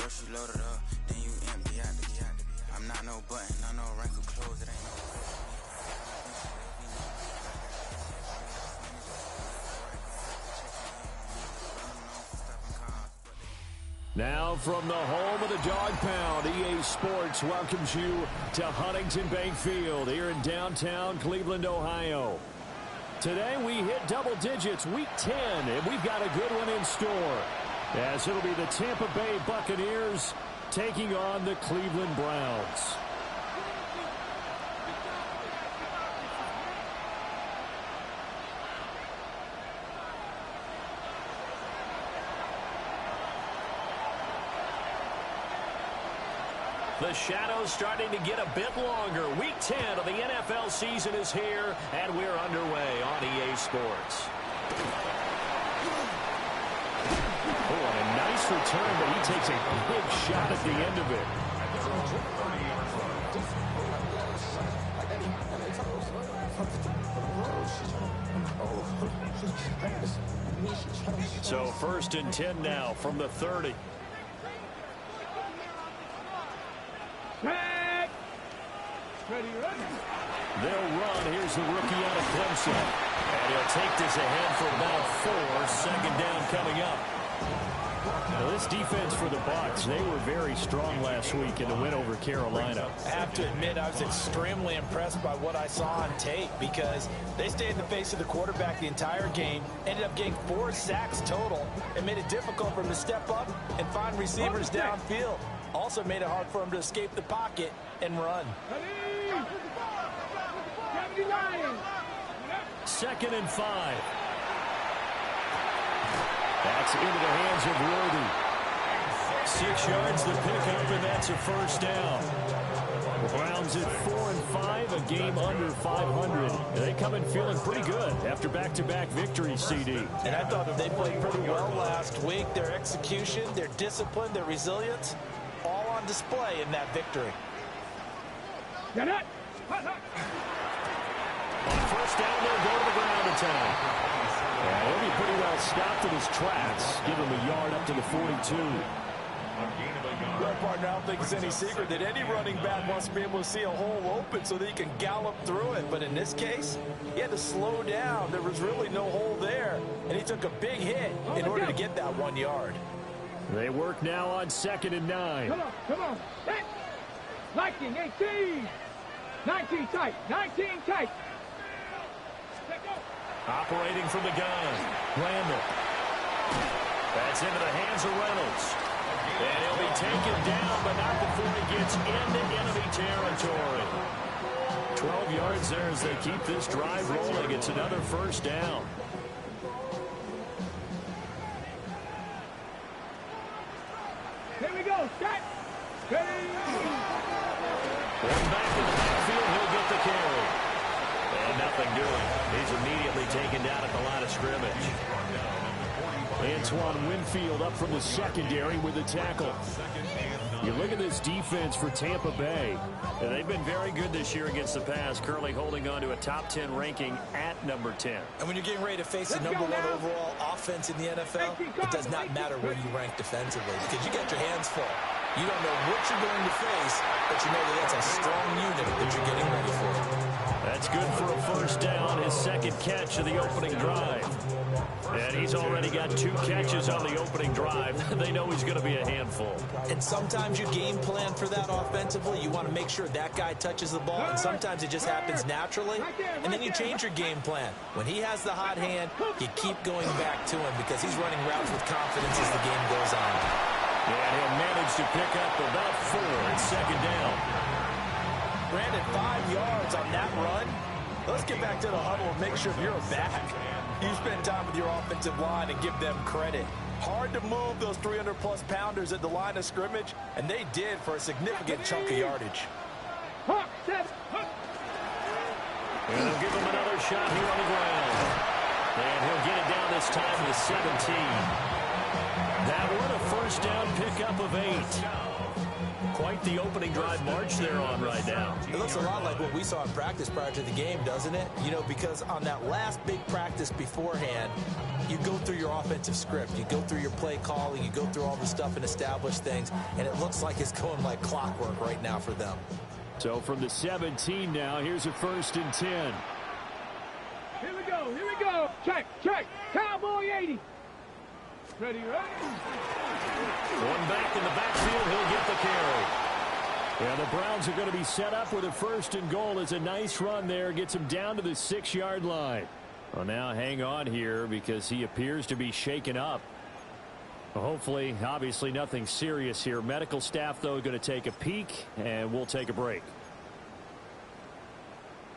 First you load it up, then you empty out the I'm not no button, I know wrinkle clothes, it ain't no Now from the home of the Dog Pound, EA Sports welcomes you to Huntington Bank Field here in downtown Cleveland, Ohio. Today we hit double digits, week 10, and we've got a good one in store, as it'll be the Tampa Bay Buccaneers taking on the Cleveland Browns. The shadow's starting to get a bit longer. Week 10 of the NFL season is here, and we're underway on EA Sports. Oh, and a nice return, but he takes a big shot at the end of it. So 1st and 10 now from the 30. They'll run. Here's the rookie out of Clemson. And he'll take this ahead for about 4. 2nd down coming up. Now this defense for the Bucs, they were very strong last week in the win over Carolina. I have to admit, I was extremely impressed by what I saw on tape because they stayed in the face of the quarterback the entire game, ended up getting 4 sacks total, and made it difficult for him to step up and find receivers downfield. Also made it hard for him to escape the pocket and run. 2nd and 5. That's into the hands of Worthy. 6 yards to pick up, and that's a 1st down. The Browns at 4 and 5, a game under 500. They come in feeling pretty good after back-to-back victories, CD. And I thought that they played pretty well last week. Their execution, their discipline, their resilience, all on display in that victory. On 1st down, they'll go to the ground attack. And he'll be pretty well stopped in his tracks. Give him a yard up to the 42. Well, partner, I don't think it's any secret that any running back wants to be able to see a hole open so that he can gallop through it. But in this case, he had to slow down. There was really no hole there. And he took a big hit in order to get that 1 yard. They work now on 2nd and 9. Come on. Hit. 19, 18. 19 tight. 19 tight. Operating from the gun, Randall. That's into the hands of Reynolds. And he'll be taken down, but not before he gets into enemy territory. 12 yards there as they keep this drive rolling. It's another 1st down. Here we go. Set. One back in the backfield, he'll get the carry. And nothing doing. He's immediately taken down at the line of scrimmage. Antoine Winfield up from the secondary with the tackle. You look at this defense for Tampa Bay. They've been very good this year against the pass, currently holding on to a top 10 ranking at number 10. And when you're getting ready to face the number 1 overall offense in the NFL, it does not matter where you rank defensively because you got your hands full. You don't know what you're going to face, but you know that that's a strong unit that you're getting ready for. That's good for a 1st down, his 2nd catch of the opening drive. And he's already got 2 catches on the opening drive. They know he's going to be a handful. And sometimes you game plan for that offensively. You want to make sure that guy touches the ball, and sometimes it just happens naturally. And then you change your game plan. When he has the hot hand, you keep going back to him because he's running routes with confidence as the game goes on. And he'll manage to pick up about 4 at 2nd down. Brandon, 5 yards on that run. Let's get back to the huddle and make sure you're back. You spend time with your offensive line and give them credit. Hard to move those 300-plus pounders at the line of scrimmage, and they did for a significant chunk of yardage. And they'll give him another shot here on the ground. And he'll get it down this time to 17. That one a 1st down pickup of 8. Quite the opening drive march they're on right now. It looks a lot like what we saw in practice prior to the game, doesn't it? You know, because on that last big practice beforehand, you go through your offensive script. You go through your play calling. You go through all the stuff and establish things. And it looks like it's going like clockwork right now for them. So from the 17 now, here's a 1st and 10. Here we go. Here we go. Check. Cowboy 80. Ready. One back in the backfield. He'll get the carry. Yeah, the Browns are going to be set up with a 1st and goal. It's a nice run there. Gets him down to the 6-yard line. Well, now hang on here because he appears to be shaken up. Well, hopefully, obviously nothing serious here. Medical staff, though, going to take a peek, and we'll take a break.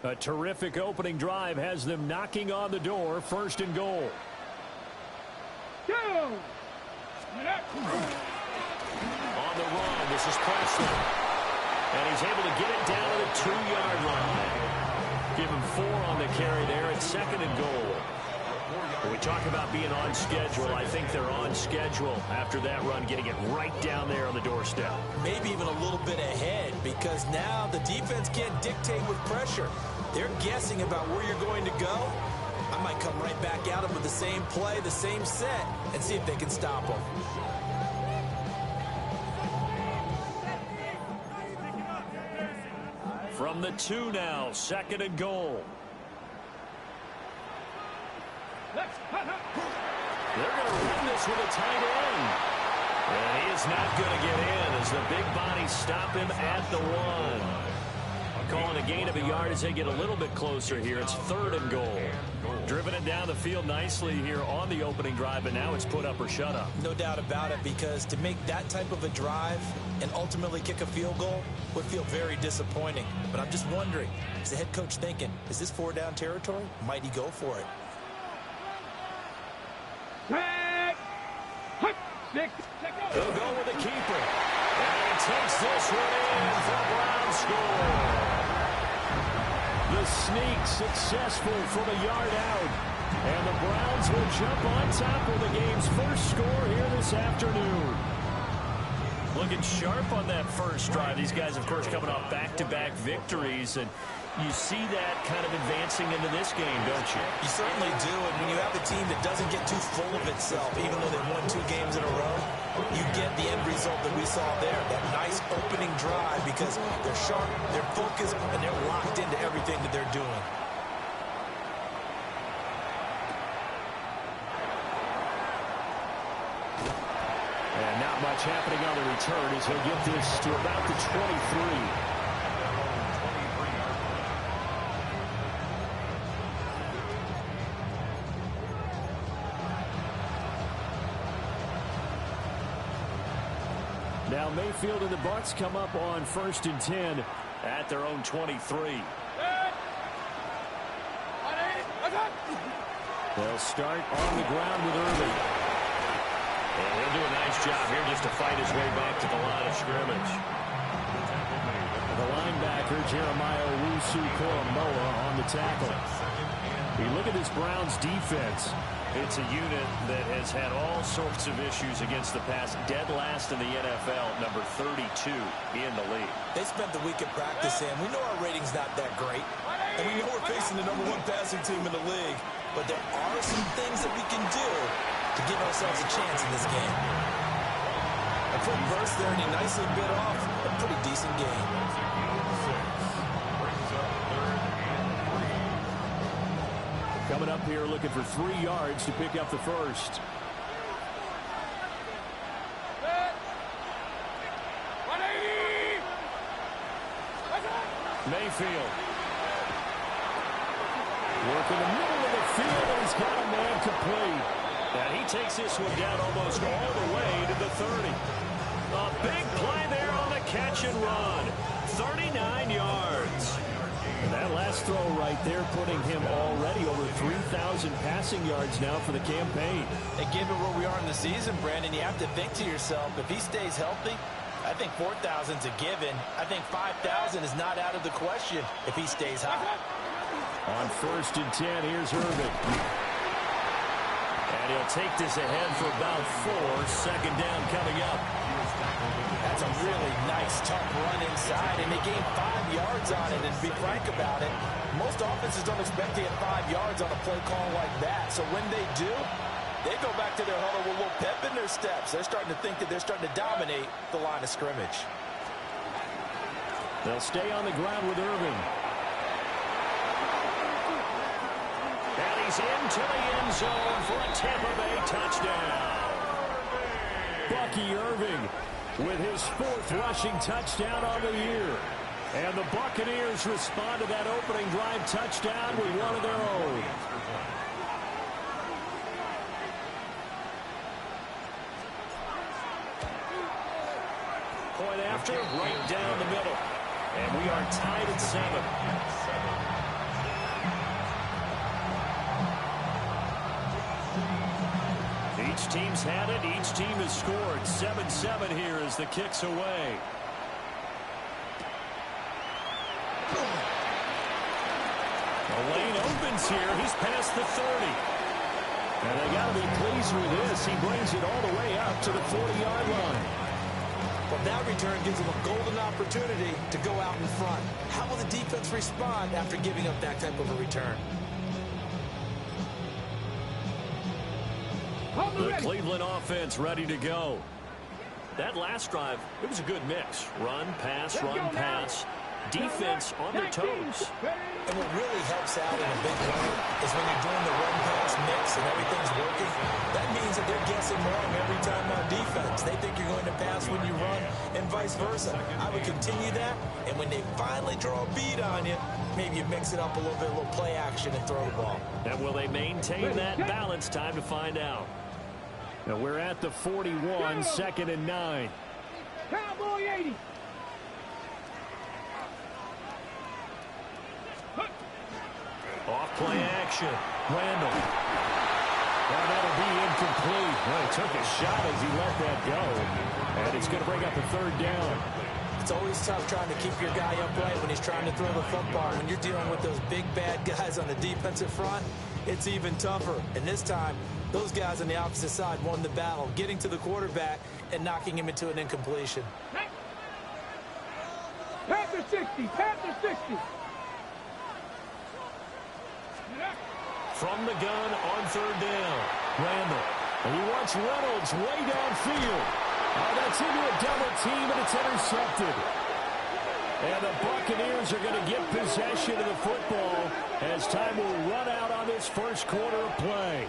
A terrific opening drive has them knocking on the door. 1st and goal. Go! On the run, this is Preston. And he's able to get it down to the 2-yard line. Give him 4 on the carry there at 2nd and goal. When we talk about being on schedule, I think they're on schedule after that run, getting it right down there on the doorstep. Maybe even a little bit ahead because now the defense can't dictate with pressure. They're guessing about where you're going to go. I might come right back at them with the same play, the same set, and see if they can stop them. From the 2 now, 2nd and goal. They're going to run this with a tight end. And he is not going to get in as the big bodies stop him at the 1. Calling a gain of a yard as they get a little bit closer here. It's 3rd and goal. Driven it down the field nicely here on the opening drive, and now it's put up or shut up. No doubt about it, because to make that type of a drive and ultimately kick a field goal would feel very disappointing. But I'm just wondering, is the head coach thinking, is this 4-down territory? Might he go for it? They'll go with the keeper. And he takes this one in for a Brown score. The sneak successful from a yard out. And the Browns will jump on top of the game's first score here this afternoon. Looking sharp on that first drive. These guys, of course, coming off back-to-back victories. And you see that kind of advancing into this game, don't you? You certainly do. And when you have a team that doesn't get too full of itself, even though they've won 2 games in a row, you get the end result that we saw there. That nice opening drive because they're sharp, they're focused, and they're locked into everything that they're doing. And not much happening on the return as he'll get this to about the 23. Now Mayfield and the Bucs come up on 1st and 10 at their own 23. They'll start on the ground with Irving. And he'll do a nice job here just to fight his way back to the line of scrimmage. The linebacker, Jeremiah Owusu-Koramoah, on the tackle. You look at this Browns defense. It's a unit that has had all sorts of issues against the pass. Dead last in the NFL, number 32 in the league. They spent the week at practice, and we know our rating's not that great. And we know we're facing the number 1 passing team in the league. But there are some things that we can do to give ourselves a chance in this game. A quick burst there, and he nicely bit off a pretty decent game. Coming up here looking for 3 yards to pick up the first. Mayfield. Working the middle of the field, and he's got a man complete. And he takes this one down almost all the way to the 30. A big play there on the catch and run. 39 yards. And that last throw right there putting him already over 3,000 passing yards now for the campaign. And given where we are in the season, Brandon, you have to think to yourself, if he stays healthy, I think 4,000's a given. I think 5,000 is not out of the question if he stays hot. On 1st and 10, here's Irving. And he'll take this ahead for about 4. 2nd down coming up. That's a really nice, tough run inside, and they gained 5 yards on it. And to be frank about it, most offenses don't expect to get 5 yards on a play call like that. So when they do, they go back to their huddle with a little pep in their steps. They're starting to think that they're starting to dominate the line of scrimmage. They'll stay on the ground with Irving. And he's into the end zone for a Tampa Bay touchdown. Bucky Irving with his 4th rushing touchdown on the year. And the Buccaneers respond to that opening drive touchdown with one of their own. Point after, right down the middle. And we are tied at 7. Each team's had it. Each team has scored. 7-7 here as the kick's away. The lane opens here. He's past the 30. And they got to be pleased with this. He brings it all the way up to the 40-yard line. Well, that return gives them a golden opportunity to go out in front. How will the defense respond after giving up that type of a return? The Cleveland offense ready to go. That last drive, it was a good mix. Run, pass, pass. Defense on their toes. And what really helps out in a big way is when you're doing the run-pass mix and everything's working, that means that they're guessing wrong every time on defense. They think you're going to pass when you run and vice versa. I would continue that, and when they finally draw a beat on you, maybe you mix it up a little bit, a little play action and throw the ball. And will they maintain that balance? Time to find out. Now we're at the 41, 2nd and 9. Cowboy 80. Off play action. Randall. Well, that'll be incomplete. Well, he took a shot as he let that go. And it's going to bring up a 3rd down. It's always tough trying to keep your guy upright when he's trying to throw the football. When you're dealing with those big, bad guys on the defensive front, it's even tougher. And this time, those guys on the opposite side won the battle, getting to the quarterback and knocking him into an incompletion. Panther 60. Panther 60. From the gun on 3rd down. Randall. And he wants Reynolds way downfield. Oh, that's into a double team, and it's intercepted. And the Buccaneers are going to get possession of the football as time will run out on this first quarter of play.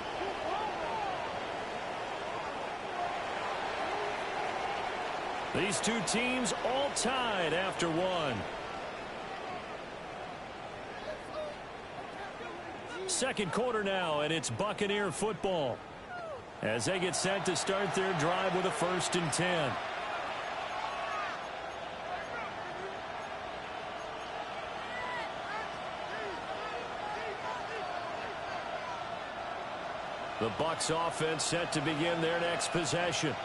These two teams all tied after one. Second quarter now, and it's Buccaneer football as they get set to start their drive with a 1st and 10. The Bucs offense set to begin their next possession.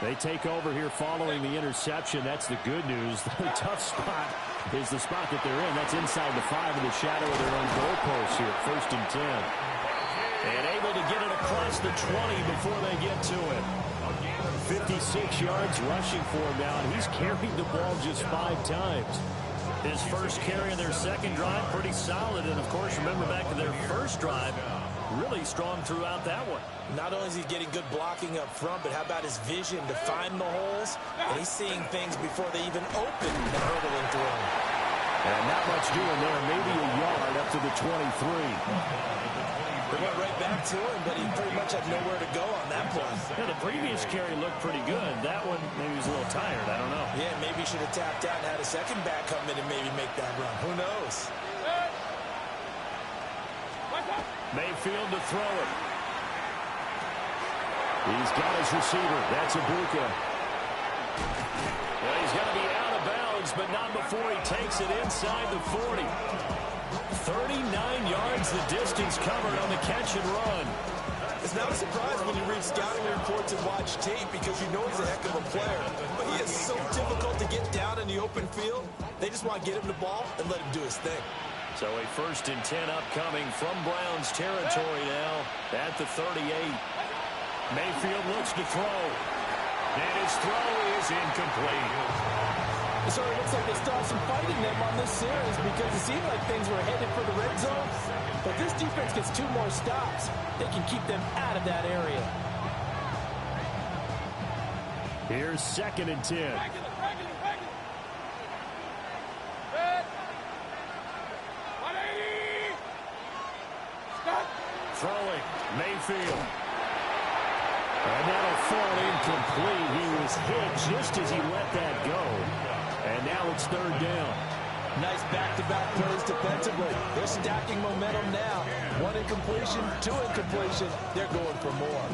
They take over here following the interception. That's the good news. The tough spot is the spot that they're in. That's inside the 5 in the shadow of their own goalpost here. 1st and 10. And able to get it across the 20 before they get to it. 56 yards rushing for him now, and he's carried the ball just 5 times. His first carry in their second drive, pretty solid. And, of course, remember back to their first drive, really strong throughout that one. Not only is he getting good blocking up front, but how about his vision to find the holes? And he's seeing things before they even open and hurdling through them. And not much doing there. Maybe a yard up to the 23. They went right back to him, but he pretty much had nowhere to go on that play. Yeah, the previous carry looked pretty good. That one, maybe he was a little tired. I don't know. Yeah, maybe he should have tapped out and had a second back come in and maybe make that run. Who knows? Mayfield to throw it. He's got his receiver. That's Ibuka. Well, he's going to be out of bounds, but not before he takes it inside the 40. 39 yards the distance covered on the catch and run. It's not a surprise when you read scouting reports and watch tape because you know he's a heck of a player. But he is so difficult to get down in the open field. They just want to get him the ball and let him do his thing. So a 1st and 10 upcoming from Browns territory now at the 38. Mayfield looks to throw. And his throw is incomplete. It sort of looks like they still have some fight in them on this series because it seemed like things were headed for the red zone. But this defense gets 2 more stops. They can keep them out of that area. Here's 2nd and 10. Throwing, Mayfield. And that'll fall incomplete. He was hit just as he let that go. And now it's 3rd down. Nice back-to-back plays defensively. They're stacking momentum now. 1 incompletion, 2 incompletion. They're going for more.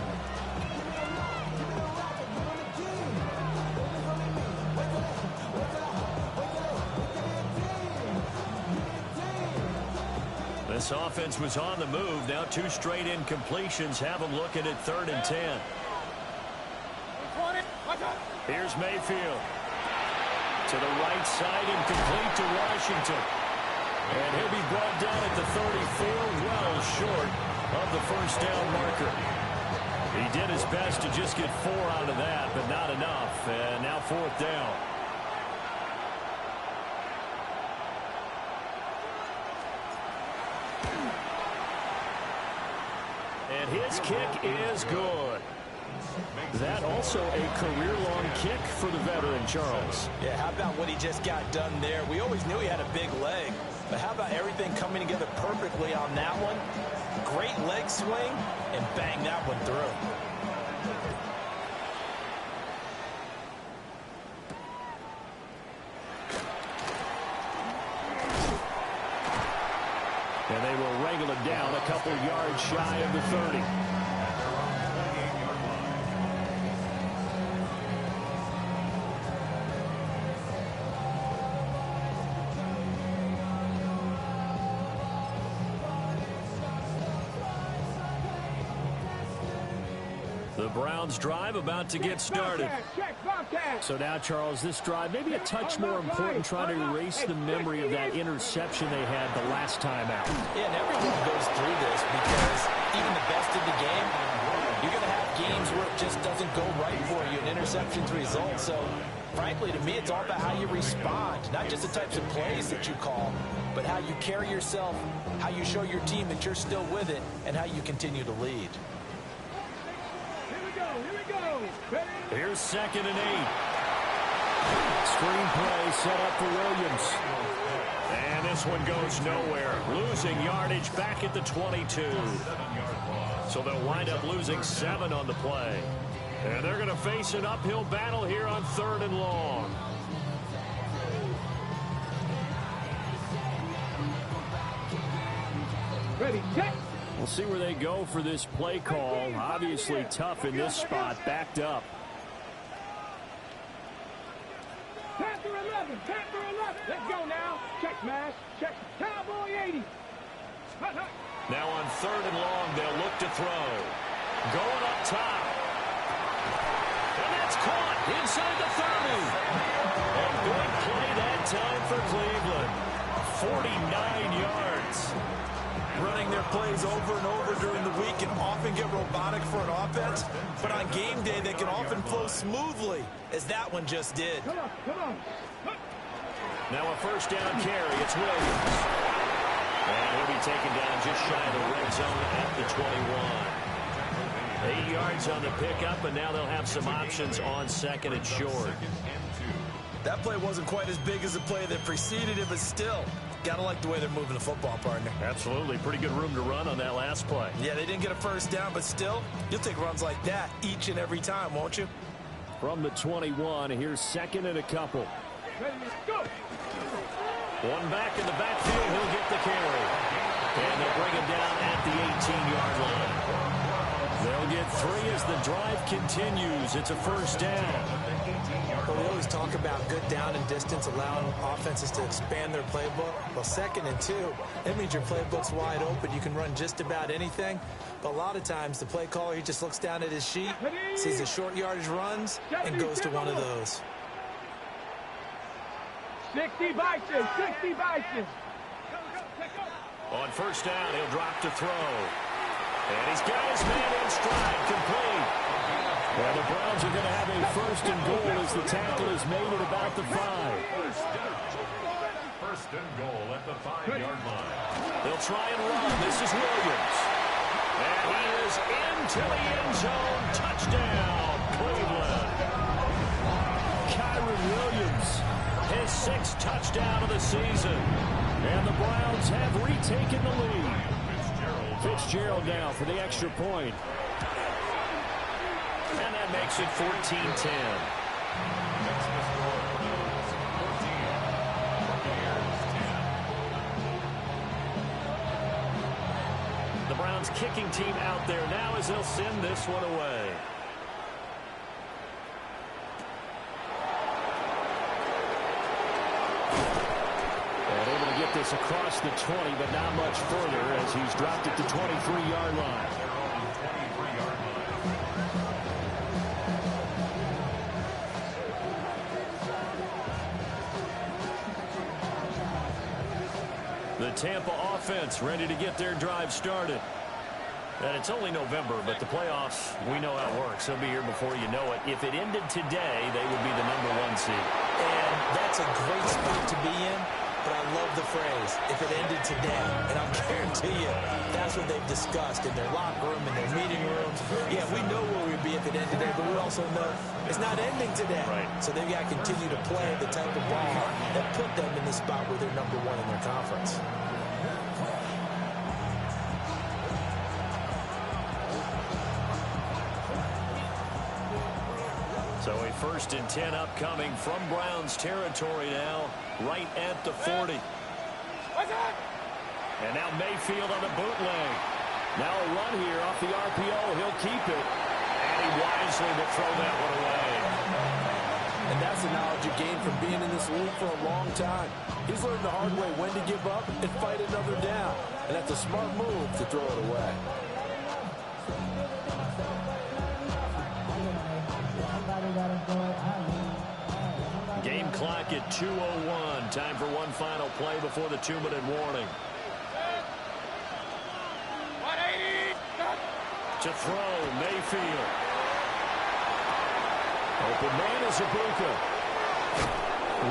This offense was on the move. Now 2 straight incompletions have them looking at 3rd and 10. Here's Mayfield. To the right side, incomplete to Washington. And he'll be brought down at the 34, well short of the 1st down marker. He did his best to just get 4 out of that, but not enough. And now 4th down. And his kick is good. That also a career-long kick for the veteran, Charles. Yeah, how about what he just got done there? We always knew he had a big leg, but how about everything coming together perfectly on that one? Great leg swing, and bang that one through. And they will wrangle it down a couple yards shy of the 30. The Browns drive about to get started. So now, Charles, this drive maybe a touch more important, trying to erase the memory of that interception they had the last time out. Yeah, and everyone goes through this because even the best in the game, you're going to have games where it just doesn't go right for you, and interceptions result. So, frankly, to me, it's all about how you respond, not just the types of plays that you call, but how you carry yourself, how you show your team that you're still with it, and how you continue to lead. Here's 2nd and 8. Screenplay set up for Williams. And this one goes nowhere. Losing yardage back at the 22. So they'll wind up losing 7 on the play. And they're going to face an uphill battle here on 3rd and long. Ready, set. We'll see where they go for this play call. Obviously tough in this spot, backed up. Panther 11, Panther 11. Let's go now. Check smash, check. Cowboy 80. Hut, hut. Now on 3rd and long, they'll look to throw. Going up top. And that's caught inside the 30. A good play that time for Cleveland. 49 yards. Running their plays over and over during the week can often get robotic for an offense, but on game day they can often flow smoothly, as that one just did. Come on, come on. Now a 1st down carry. It's Williams. And he'll be taken down just shy of the red zone at the 21. 8 yards on the pickup, and now they'll have some options on 2nd and short. That play wasn't quite as big as the play that preceded it, but still, gotta like the way they're moving the football, partner. Absolutely. Pretty good room to run on that last play. Yeah, they didn't get a 1st down, but still, you'll take runs like that each and every time, won't you? From the 21, here's 2nd and a couple. Ready, go. One back in the backfield, he'll get the carry. And they'll bring him down at the 18-yard line. They'll get 3 as the drive continues. It's a 1st down. Well, we always talk about good down and distance, allowing offenses to expand their playbook. Well, 2nd and 2, that means your playbook's wide open. You can run just about anything. But a lot of times, the play caller, he just looks down at his sheet, sees the short yardage runs, and goes to one of those. 60 Bison, 60 Bison. On 1st down, he'll drop to throw. And he's got his man in stride, complete. Well, the Browns are going to have a first and goal as the tackle is made at about the 5. First and goal at the 5-yard line. They'll try and run. This is Williams. And he is into the end zone. Touchdown, Cleveland. Kyron Williams, his 6th touchdown of the season. And the Browns have retaken the lead. Fitzgerald now for the extra point. And that makes it 14-10. The Browns kicking team out there now as they'll send this one away. And able to get this across the 20, but not much further as he's dropped it to 23-yard line. The Tampa offense ready to get their drive started. And it's only November, but the playoffs, we know how it works. They'll be here before you know it. If it ended today, they would be the #1 seed. And that's a great spot to be in, but I love the phrase, if it ended today. And I'll guarantee you, that's what they've discussed in their locker room, in their meeting rooms. Yeah, we know where we'd be if it ended today, but we also know it's not ending today. Right. So they've got to continue to play the type of ball that put them in the spot where they're #1 in their conference. So a 1st and 10 upcoming from Browns territory now, right at the 40. And now Mayfield on the bootleg. Now a run here off the RPO. He'll keep it. And he wisely will throw that one away. And that's the knowledge you gain from being in this league for a long time. He's learned the hard way when to give up and fight another down. And that's a smart move to throw it away. Game clock at 2:01. Time for one final play before the 2-minute warning. To throw, Mayfield. Open man is Ibuka.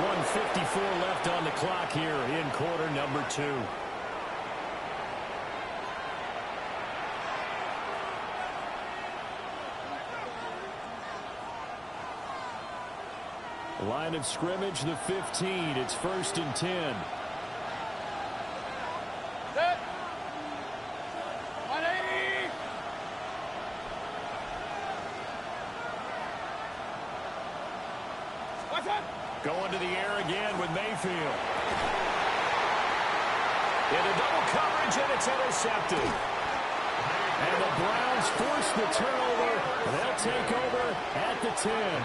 1:54 left on the clock here in quarter number 2. Line of scrimmage, the 15. It's 1st and 10. Set. 180. What's up? Going to the air again with Mayfield. Into double coverage, and it's intercepted. And the Browns force the turnover. They'll take over at the 10.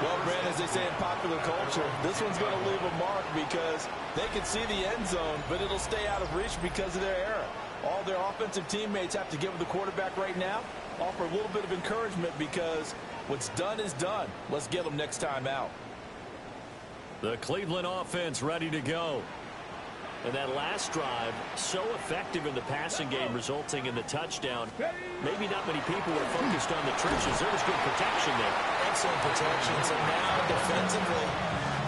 Well, Brad, as they say in popular culture, this one's going to leave a mark because they can see the end zone, but it'll stay out of reach because of their error. All their offensive teammates have to give the quarterback right now, offer a little bit of encouragement because what's done is done. Let's get them next time out. The Cleveland offense ready to go. And that last drive, so effective in the passing game, resulting in the touchdown. Maybe not many people were focused on the trenches. There was good protection there. Excellent protection. So now defensively,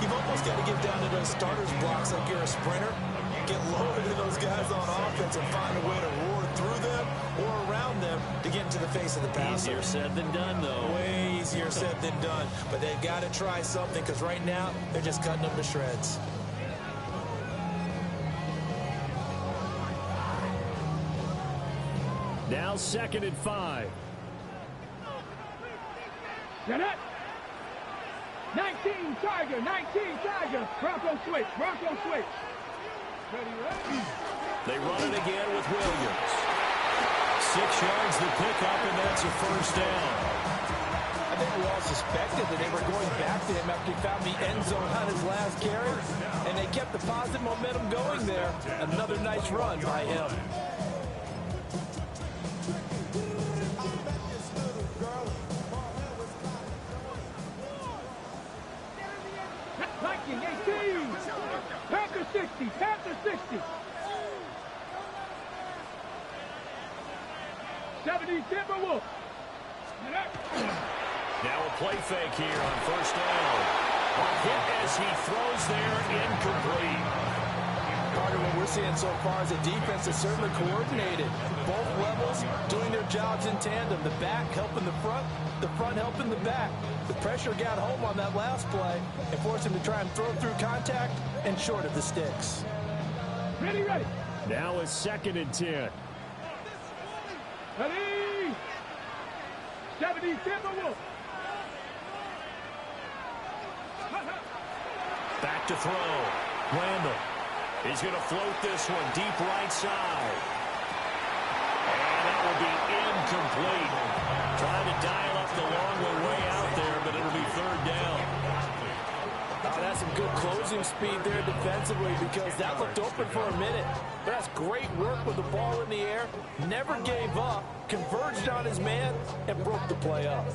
you've almost got to get down to those starters blocks like you're a sprinter. Get lower to those guys on offense and find a way to roar through them or around them to get into the face of the passer. Easier said than done, though. Way easier said than done. But they've got to try something because right now they're just cutting them to shreds. Now 2nd and 5. Get it. 19 Tiger, 19 Tiger. Bronco switch, Bronco switch. Ready. They run it again with Williams. 6 yards the pickup, and that's a first down. I think we all suspected that they were going back to him after he found the end zone on his last carry, and they kept the positive momentum going there. Another nice run by him. Viking 18. Panther 60, Panther 60. 70 Timberwolf. Now a play fake here on first down. A hit as he throws there, incomplete. Carter, what we're seeing so far is a defense that's certainly coordinated. Both levels doing their jobs in tandem. The back helping the front helping the back. The pressure got home on that last play and forced him to try and throw through contact and short of the sticks. Ready, ready. Now a 2nd and 10. Ready. 70 Timberwolves. Back to throw. Randall. He's going to float this one deep right side. And that will be incomplete. Trying to dial up the long way out there, but it'll be 3rd down. That's some good closing speed there defensively because that looked open for a minute. But that's great work with the ball in the air. Never gave up, converged on his man, and broke the play up.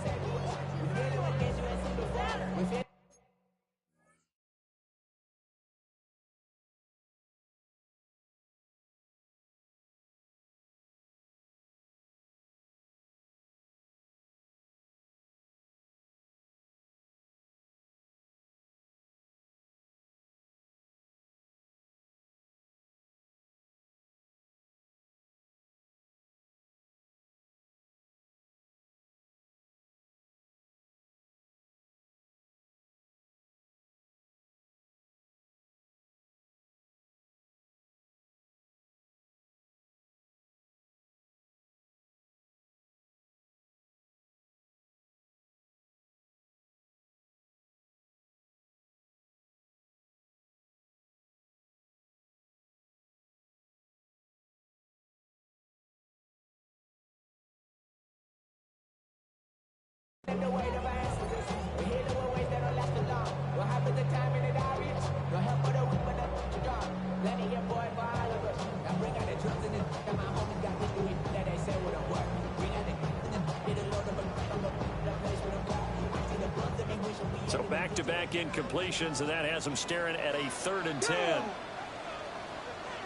So back-to-back incompletions, and that has him staring at a 3rd and 10.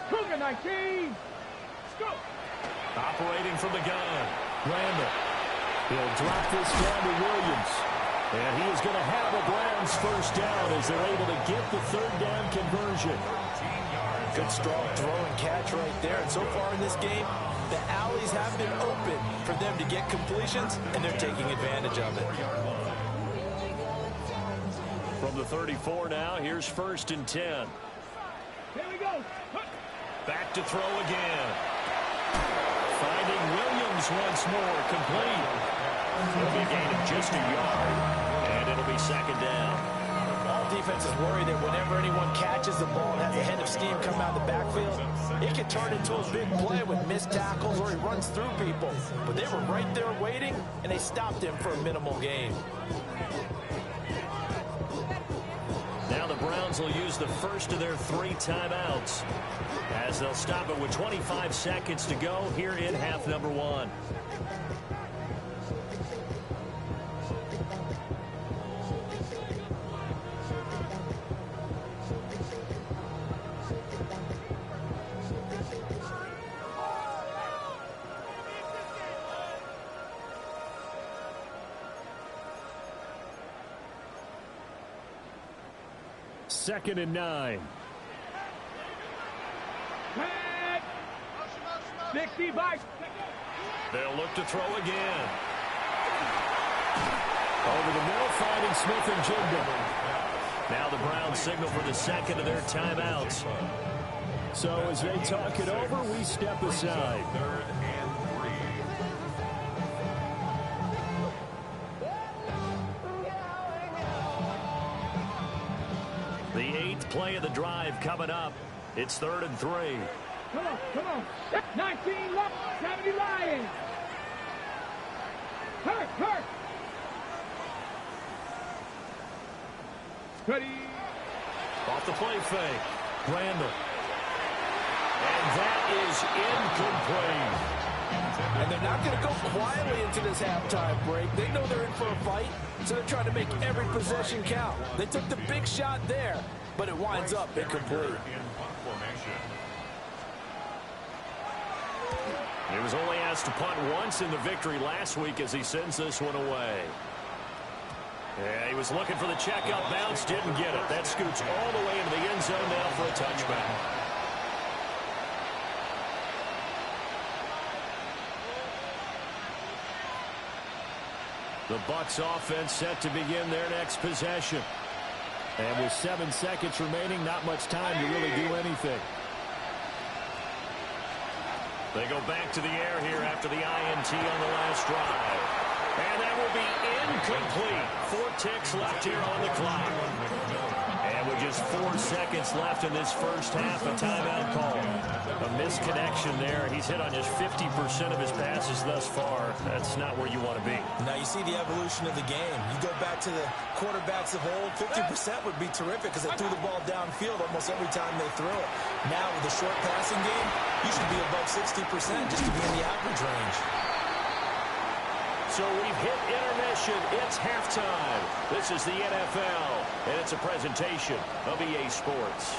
Cougar 19. Let's go. Operating from the gun. Randall. He'll drop this down to Williams. And he is going to have a Browns 1st down as they're able to get the 3rd down conversion. Good strong throw and catch right there. And so far in this game, the alleys have been open for them to get completions, and they're taking advantage of it. From the 34 now, here's 1st and 10. Here we go. Back to throw again. Finding Williams once more, complete. It'll be a gain of just a yard, and it'll be 2nd down. All defenses worry that whenever anyone catches the ball and has a head of steam come out of the backfield, it can turn into a big play with missed tackles or he runs through people. But they were right there waiting, and they stopped him for a minimal gain. Now the Browns will use the first of their 3 timeouts as they'll stop it with 25 seconds to go here in half number 1. Second and 9. 60 by. They'll look to throw again. Over the middle, finding Smith and Jigba. Now the Browns signal for the 2nd of their timeouts. So as they talk it over, we step aside. 3rd and 3. The 8th play of the drive coming up. It's 3rd and 3. Come on, come on. 19 left, 70 Lions. Hurt, hurt. Ready. Off the play fake. Randall. And that is incomplete. And they're not going to go quietly into this halftime break. They know they're in for a fight, so they're trying to make every possession count. They took the big shot there, but it winds up incomplete. He was only asked to punt once in the victory last week as he sends this one away. Yeah, he was looking for the check-up bounce, didn't get it. That scoots all the way into the end zone now for a touchback. The Bucs offense set to begin their next possession. And with 7 seconds remaining, not much time to really do anything. They go back to the air here after the INT on the last drive. And that will be incomplete. 4 ticks left here on the clock. And with just 4 seconds left in this first half, a timeout call. A misconnection there. He's hit on just 50% of his passes thus far. That's not where you want to be. Now you see the evolution of the game. You go back to the quarterbacks of old, 50% would be terrific because they threw the ball downfield almost every time they threw it. Now with the short passing game, you should be above 60% just to be in the average range. So we've hit intermission. It's halftime. This is the NFL, and it's a presentation of EA Sports.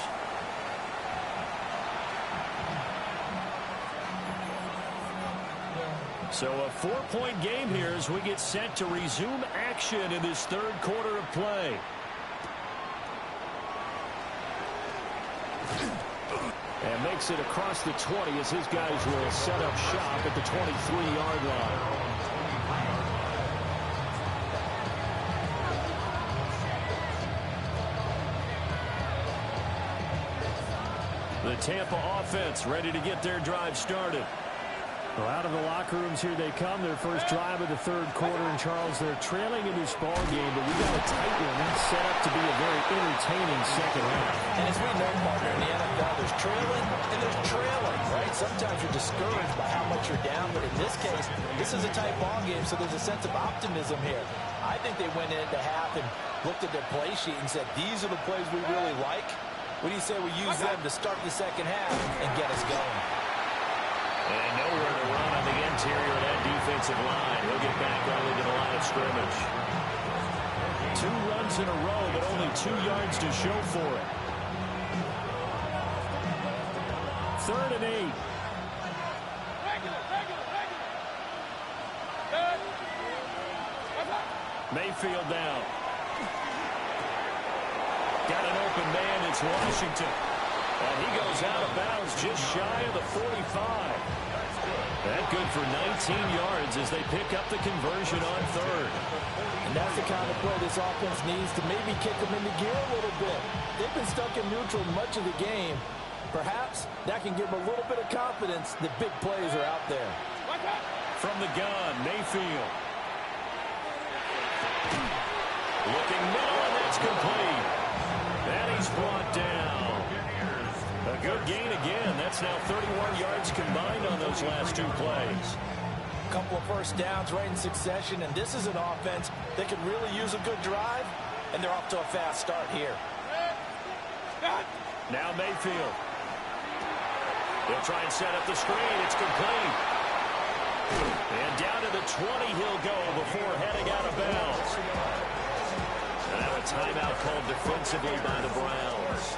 So a 4-point game here as we get set to resume action in this third quarter of play. And makes it across the 20 as his guys will set up shop at the 23-yard line. The Tampa offense ready to get their drive started. Well, out of the locker rooms here they come. Their first drive of the third quarter. And Charles, they're trailing in this ball game, but we got a tight one set up to be a very entertaining second half. And as we know, partner, in the NFL, there's trailing and there's trailing, right? Sometimes you're discouraged by how much you're down, but in this case, this is a tight ball game, so there's a sense of optimism here. I think they went into half and looked at their play sheet and said, these are the plays we really like. What do you say we use them to start the second half and get us going? And nowhere to run on the interior of that defensive line. He'll get back only to the line of scrimmage. 2 runs in a row, but only 2 yards to show for it. 3rd and 8. Mayfield down. Got an open man. It's Washington. And he goes out of bounds just shy of the 45. That good for 19 yards as they pick up the conversion on 3rd. And that's the kind of play this offense needs to maybe kick them into gear a little bit. They've been stuck in neutral much of the game. Perhaps that can give them a little bit of confidence that big plays are out there. From the gun, Mayfield. Looking middle, and that's complete. And he's brought down. A good gain again. That's now 31 yards combined on those last 2 plays. A couple of first downs right in succession, and this is an offense that can really use a good drive, and they're off to a fast start here. Now Mayfield. He'll try and set up the screen. It's complete. And down to the 20 he'll go before heading out of bounds. And now a timeout called defensively by the Browns.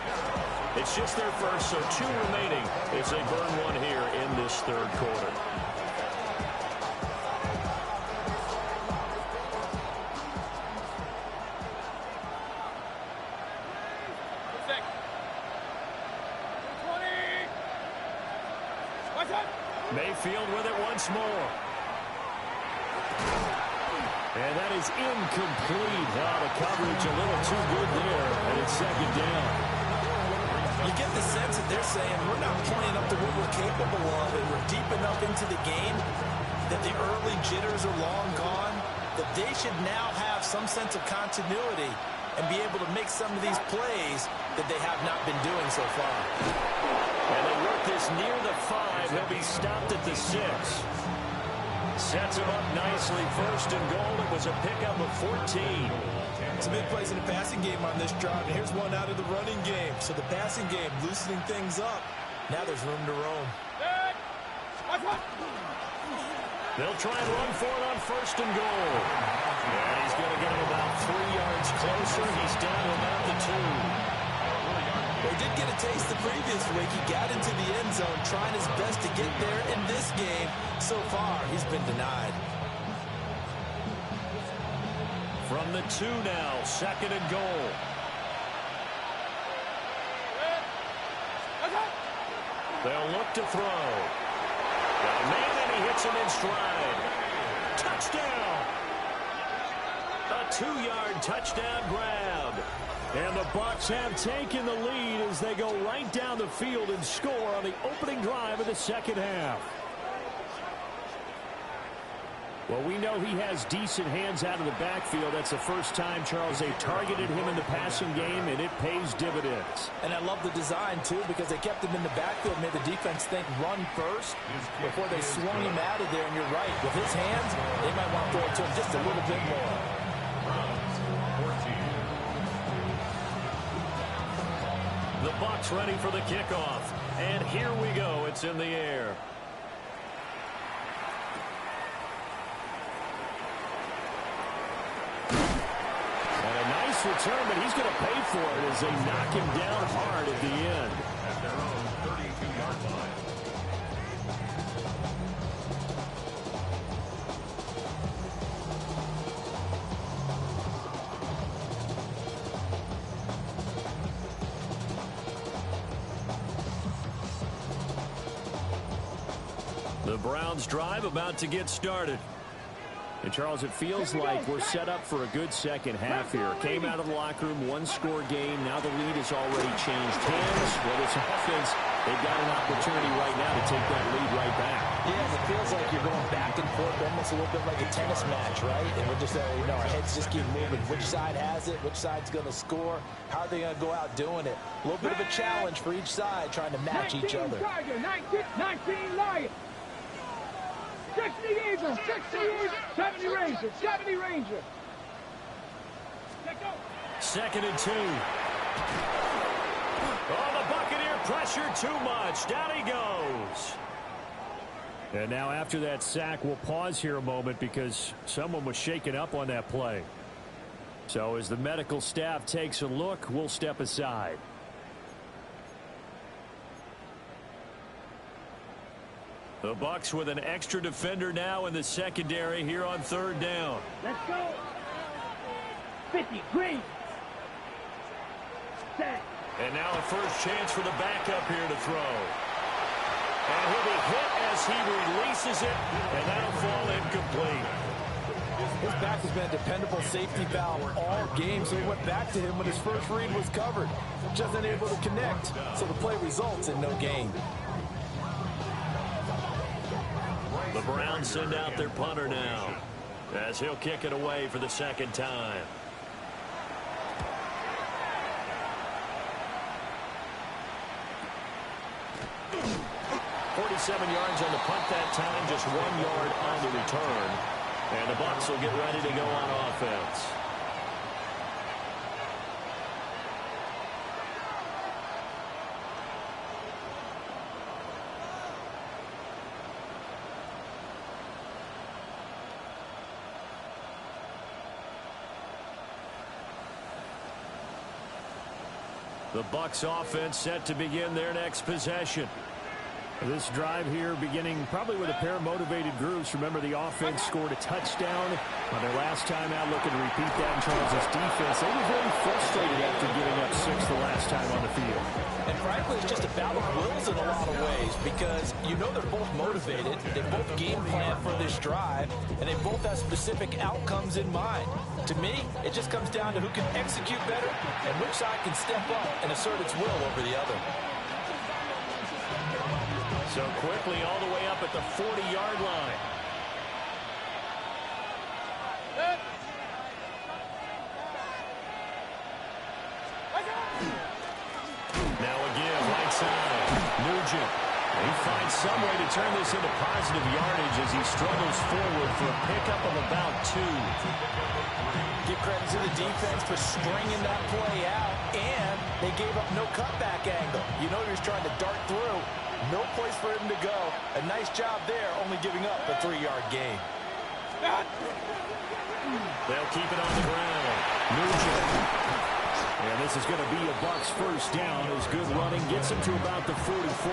It's just their first, so 2 remaining as they burn one here in this third quarter. Mayfield with it once more. And that is incomplete. The coverage a little too good there, and it's 2nd down. You get the sense that they're saying we're not playing up to what we're capable of, and we're deep enough into the game that the early jitters are long gone, that they should now have some sense of continuity and be able to make some of these plays that they have not been doing so far. And they work this near the 5. He'll be stopped at the 6. Sets him up nicely. 1st and goal. It was a pickup of 14. Some big plays in the passing game on this drive. And here's one out of the running game. So the passing game loosening things up. Now there's room to roam. They'll try and run for it on 1st and goal. And he's going to get him about 3 yards closer. He's down to about the 2. he did get a taste the previous week. He got into the end zone trying his best to get there in this game. So far, he's been denied. From the 2 now, 2nd and goal. They'll look to throw. Got a man, and he hits him in stride. Touchdown! A 2-yard touchdown grab. And the Bucs have taken the lead as they go right down the field and score on the opening drive of the second half. Well, we know he has decent hands out of the backfield. That's the first time, Charles, they targeted him in the passing game, and it pays dividends. And I love the design, too, because they kept him in the backfield, made the defense think run first before they swung him out of there. And you're right, with his hands, they might want to throw it to him just a little bit more. The Bucs ready for the kickoff. And here we go. It's in the air. Return, but he's going to pay for it as they knock him down hard at the end. At their own 32-yard line. The Browns drive about to get started. And, Charles, it feels like we're set up for a good second half here. Came out of the locker room, one-score game. Now the lead has already changed hands. Well, this offense, they've got an opportunity right now to take that lead right back. Yeah, it feels like you're going back and forth, almost a little bit like a tennis match, right? And we're just, our heads just keep moving. Which side has it? Which side's going to score? How are they going to go out doing it? A little bit of a challenge for each side, trying to match each other. 19 Lions. 60 Eagles, 60 Eagles, 70 Rangers, 70 Rangers. 2nd and 2. Oh, the Buccaneer pressure too much. Down he goes. And now after that sack, we'll pause here a moment because someone was shaken up on that play. So as the medical staff takes a look, we'll step aside. The Bucs with an extra defender now in the secondary here on 3rd down. Let's go. 50, green. Set. And now a first chance for the backup here to throw. And he'll be hit as he releases it, and that'll fall incomplete. His back has been a dependable safety valve all game, so he went back to him when his first read was covered. Just unable to connect, so the play results in no gain. The Browns send out their punter now as he'll kick it away for the second time. 47 yards on the punt that time, just 1 yard on the return. And the Bucs will get ready to go on offense. The Bucs offense set to begin their next possession. This drive here beginning probably with a pair of motivated groups. Remember, the offense scored a touchdown on their last time out. Looking to repeat that in Charles' defense. They were very frustrated after giving up 6 the last time on the field. And frankly, it's just a battle of wills in a lot of ways because you know they're both motivated. They both game plan for this drive, and they both have specific outcomes in mind. To me, it just comes down to who can execute better and which side can step up and assert its will over the other. So quickly all the way up at the 40-yard line. Now again, right side. Nugent. He finds some way to turn this into positive yardage as he struggles forward for a pickup of about 2. Give credit to the defense for stringing that play out, and they gave up no cutback angle. You know he was trying to dart through. No place for him to go. A nice job there, only giving up a 3-yard gain. They'll keep it on the ground. Nugent. And this is going to be a Bucs first down as good running gets him to about the 44.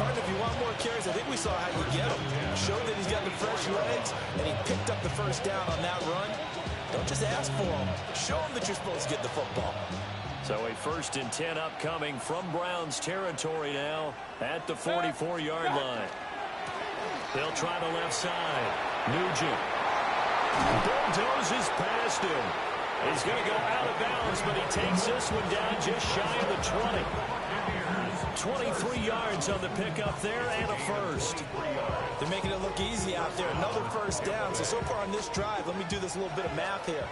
Partner, if you want more carries, I think we saw how you get him. Show that he's got the fresh legs, and he picked up the first down on that run. Don't just ask for him. Show him that you're supposed to get the football. So a 1st and 10 upcoming from Browns territory now at the 44-yard line. They'll try the left side. Nugent bulldozes past him. He's going to go out of bounds, but he takes this one down just shy of the 20. 23 yards on the pickup there and a first. They're making it look easy out there. Another first down. So far on this drive, let me do this little bit of math here.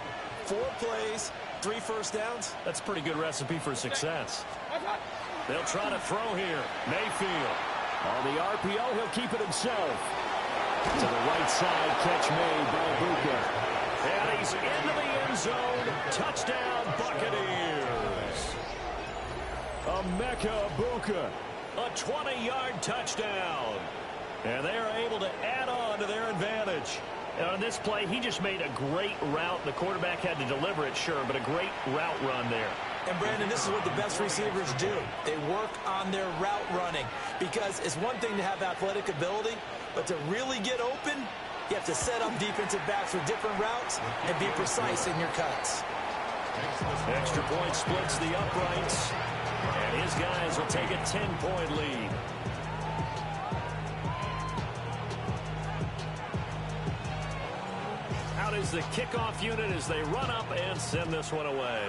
4 plays, 3 first downs. That's a pretty good recipe for success. They'll try to throw here. Mayfield. On the RPO, he'll keep it himself. To the right side, catch made by Buka. And he's into the end zone. Touchdown, Buccaneers. Emeka Buka, a 20-yard touchdown. And they are able to add on to their advantage. And on this play, he just made a great route. The quarterback had to deliver it, sure, but a great route run there. And, Brandon, this is what the best receivers do. They work on their route running because it's one thing to have athletic ability, but to really get open, you have to set up defensive backs with different routes and be precise in your cuts. Extra point splits the uprights, and his guys will take a 10-point lead. Out is the kickoff unit as they run up and send this one away.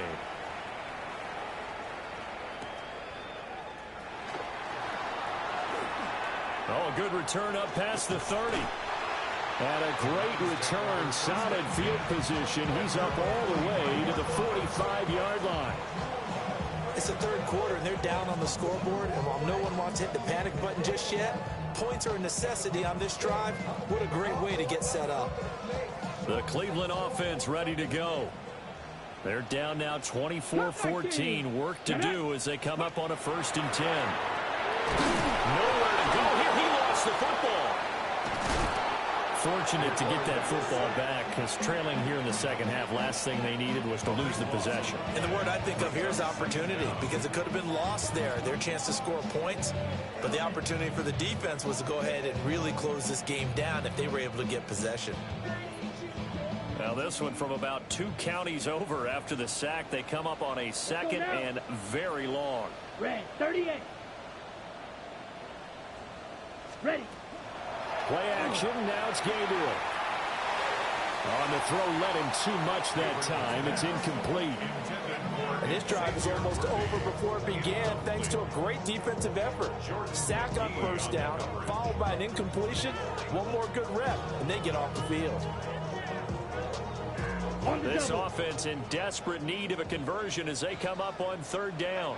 Oh, a good return up past the 30. And a great return, solid field position. He's up all the way to the 45-yard line. It's the third quarter, and they're down on the scoreboard. And while no one wants to hit the panic button just yet, points are a necessity on this drive. What a great way to get set up. The Cleveland offense ready to go. They're down now 24-14. Work to do as they come up on a 1st and 10. Nowhere to go here. He lost the football. Fortunate to get that football back because trailing here in the second half, last thing they needed was to lose the possession. And the word I think of here is opportunity because it could have been lost there, their chance to score points. But the opportunity for the defense was to go ahead and really close this game down if they were able to get possession. Now this one from about 2 counties over after the sack. They come up on a 2nd and very long. Red, 38. Ready. Play action. Now it's Gabriel. On the throw, led him too much that time. It's incomplete. And this drive is almost over before it began thanks to a great defensive effort. Sack on 1st down, followed by an incompletion. One more good rep, and they get off the field. This offense in desperate need of a conversion as they come up on 3rd down.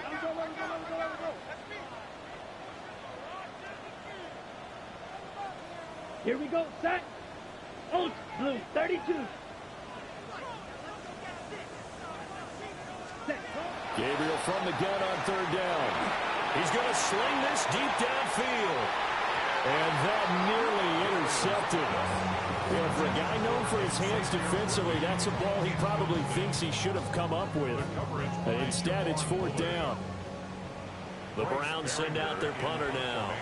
Here we go, set. Oats, blue, 32. Set. Gabriel from the gun on 3rd down. He's going to sling this deep downfield. And that nearly intercepted. Yeah, for a guy known for his hands defensively, that's a ball he probably thinks he should have come up with. Instead, it's 4th down. The Browns send out their punter now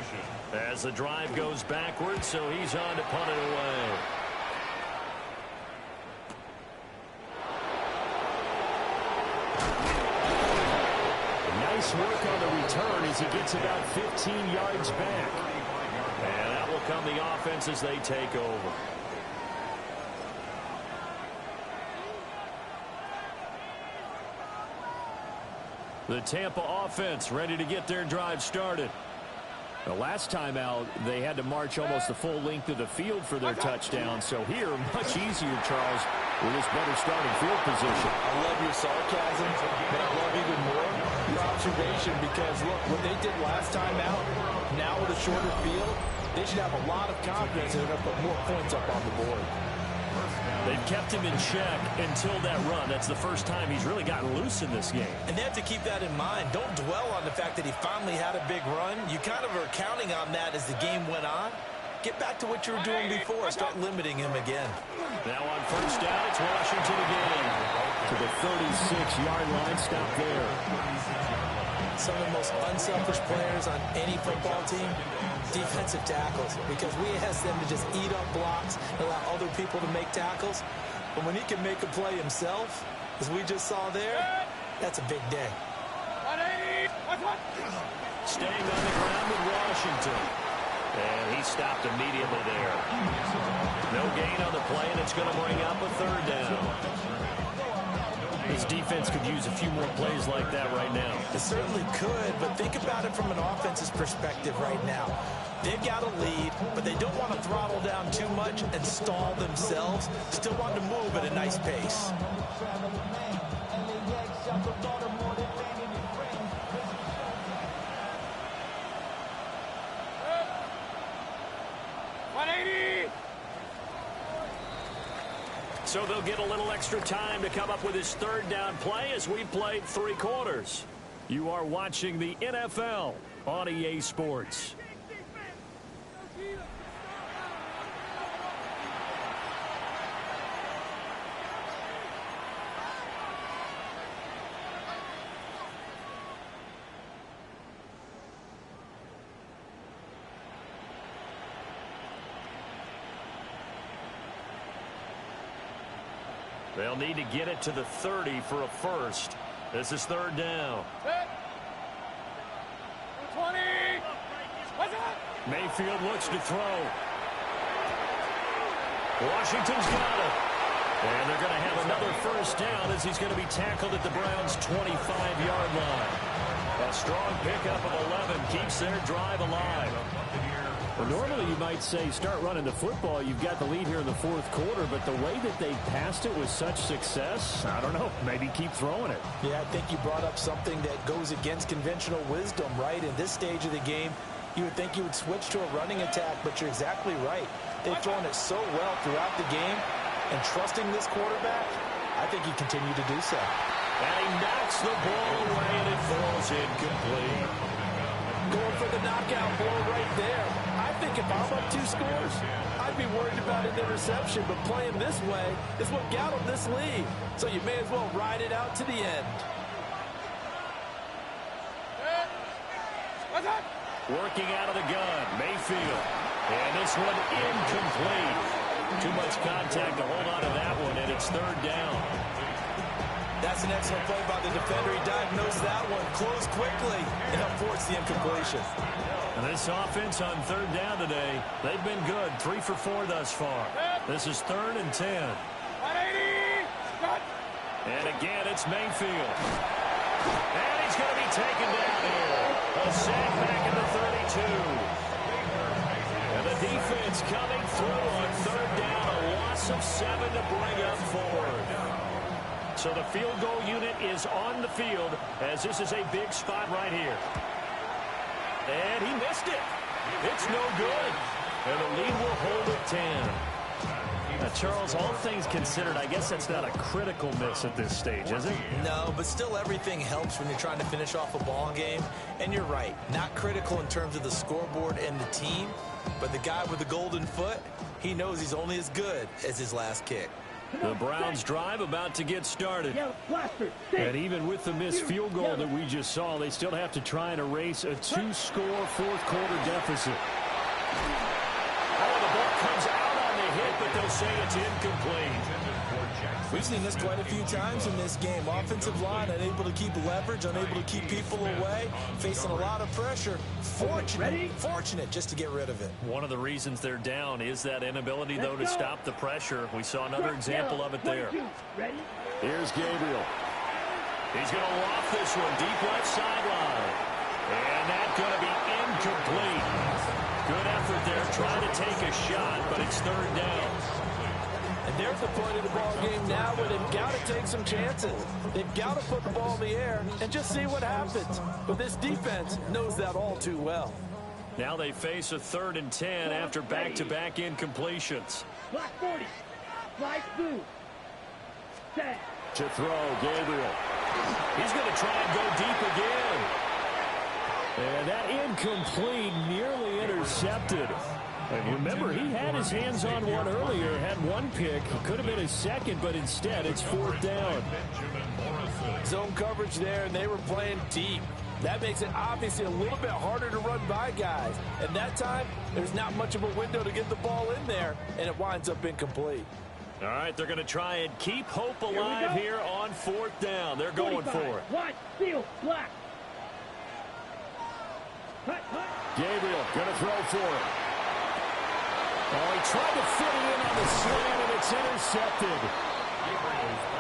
as the drive goes backwards, so he's on to punt it away. Nice work on the return as he gets about 15 yards back. And that will come the offense as they take over. The Tampa offense ready to get their drive started. The last time out, they had to march almost the full length of the field for their touchdown. So here, much easier, Charles, with this better starting field position. I love your sarcasm, but I love even more your observation because, look, what they did last time out, now with a shorter field, they should have a lot of confidence in they're going to put more points up on the board. They've kept him in check until that run. That's the first time he's really gotten loose in this game. And they have to keep that in mind. Don't dwell on the fact that he finally had a big run. You kind of are counting on that as the game went on. Get back to what you were doing before. Start limiting him again. Now on 1st down, it's Washington again. to the 36-yard line. Stop there. Some of the most unselfish players on any football team, defensive tackles, because we ask them to just eat up blocks, allow other people to make tackles. But when he can make a play himself, as we just saw there, that's a big day. Staying on the ground with Washington. And he stopped immediately there. No gain on the play, and it's going to bring up a third down. His defense could use a few more plays like that right now. It certainly could, but think about it from an offense's perspective right now. They've got a lead, but they don't want to throttle down too much and stall themselves. Still want to move at a nice pace. So they'll get a little extra time to come up with his third down play as we played 3 quarters. You are watching the NFL on EA Sports. They'll need to get it to the 30 for a first. This is third down. 20. Mayfield looks to throw. Washington's got it. And they're going to have another first down as he's going to be tackled at the Browns' 25-yard line. A strong pickup of 11 keeps their drive alive. Well, normally you might say start running the football. You've got the lead here in the fourth quarter, but the way that they passed it with such success, I don't know, maybe keep throwing it. Yeah, I think you brought up something that goes against conventional wisdom, right? In this stage of the game, you would think you would switch to a running attack, but you're exactly right. They've thrown it so well throughout the game, and trusting this quarterback, I think he continued to do so. And he knocks the ball away, and it falls incomplete. Going for the knockout blow right there. I think if I'm up 2 scores, I'd be worried about an interception, but playing this way is what got him this lead. So you may as well ride it out to the end. Working out of the gun, Mayfield. And this one incomplete. Too much contact to hold on to that one, and it's third down. That's an excellent play by the defender. He diagnosed that one, closed quickly, and forced the incompletion. And this offense on third down today, they've been good. 3 for 4 thus far. This is 3rd and 10. And again, it's Mayfield. And he's going to be taken down here. A sack back in the 32. And the defense coming through on third down. A loss of 7 to bring up 4. So the field goal unit is on the field as this is a big spot right here. And he missed it. It's no good. And the lead will hold at 10. Now, Charles, all things considered, I guess that's not a critical miss at this stage, is it? No, but still everything helps when you're trying to finish off a ball game. And you're right, not critical in terms of the scoreboard and the team, but the guy with the golden foot, he knows he's only as good as his last kick. The Browns drive about to get started. And even with the missed field goal that we just saw, they still have to try and erase a 2-score fourth quarter deficit. Oh, the ball comes out on the hit, but they'll say it's incomplete. We've seen this quite a few times in this game. Offensive line unable to keep leverage, unable to keep people away, facing a lot of pressure. Fortunate just to get rid of it. One of the reasons they're down is that inability, though, to stop the pressure. We saw another example of it there. Here's Gabriel. He's going to loft this one deep left sideline. And that's going to be incomplete. Good effort there trying to take a shot, but it's third down. And there's the point of the ball game now where they've got to take some chances. They've got to put the ball in the air and just see what happens. But this defense knows that all too well. Now they face a 3rd and 10 after back-to-back incompletions. Black 40. Black blue. Set. To throw, Gabriel. He's going to try and go deep again. And that incomplete, nearly intercepted. And remember, he had his hands on one earlier, had one pick. Could have been his second, but instead it's 4th down. Zone coverage there, and they were playing deep. That makes it obviously a little bit harder to run by guys. And that time, there's not much of a window to get the ball in there, and it winds up incomplete. All right, they're going to try and keep hope alive here on 4th down. They're going for it. White, steel, black. Gabriel going to throw for it. Oh, he tried to fit it in on the slant, and it's intercepted.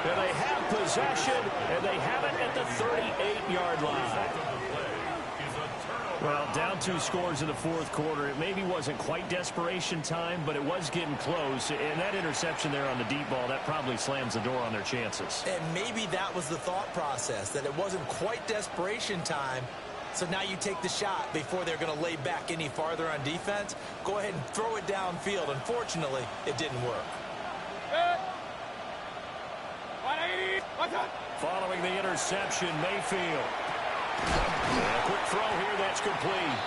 And they have possession, and they have it at the 38-yard line. Well, down 2 scores in the 4th quarter. It maybe wasn't quite desperation time, but it was getting close. And that interception there on the deep ball, that probably slams the door on their chances. And maybe that was the thought process, that it wasn't quite desperation time. So now you take the shot before they're going to lay back any farther on defense. Go ahead and throw it downfield. Unfortunately, it didn't work. Following the interception, Mayfield. And a quick throw here, that's complete.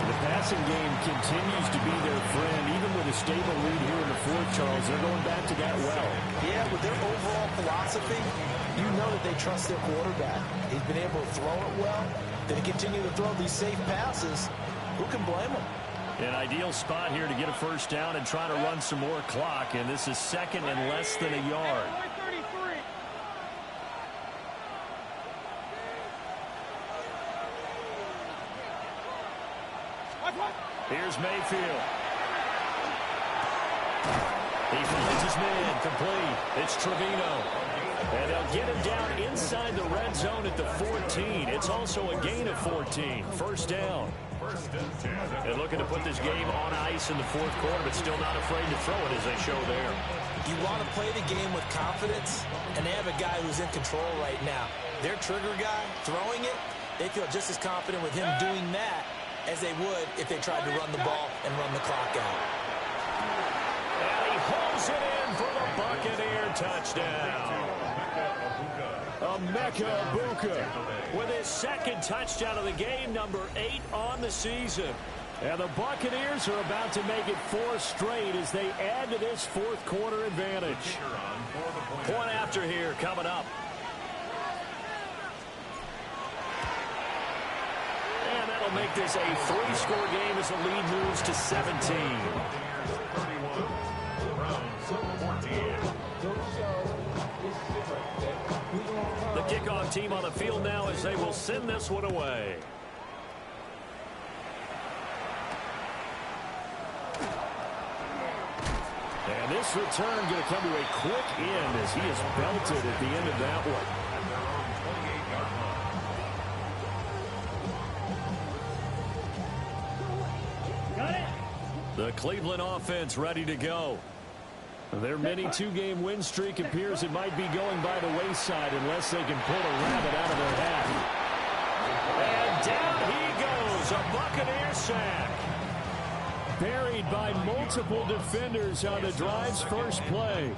The passing game continues to be their friend. Even with a stable lead here in the 4th, Charles, they're going back to that well. Yeah, with their overall philosophy, you know that they trust their quarterback. He's been able to throw it well. They continue to throw these safe passes. Who can blame them? An ideal spot here to get a 1st down and try to run some more clock. And this is 2nd and less than a yard. Here's Mayfield. He finds his man, complete. It's Trevino. And they'll get him down inside the red zone at the 14. It's also a gain of 14. 1st down. And looking to put this game on ice in the 4th quarter, but still not afraid to throw it as they show there. You want to play the game with confidence, and they have a guy who's in control right now. Their trigger guy, throwing it, they feel just as confident with him doing that as they would if they tried to run the ball and run the clock out. And he holds it in for the Buccaneer touchdown. Emeka Egbuka with his 2nd touchdown of the game, number 8 on the season. And the Buccaneers are about to make it 4 straight as they add to this 4th quarter advantage. Point after here coming up. And that'll make this a 3-score game as the lead moves to 17. The kickoff team on the field now as they will send this one away. And this return going to come to a quick end as he is belted at the end of that one. The Cleveland offense ready to go. Their mini 2-game win streak appears it might be going by the wayside unless they can pull a rabbit out of their hat. And down he goes, a Buccaneer sack. Buried by multiple defenders on the drive's first play.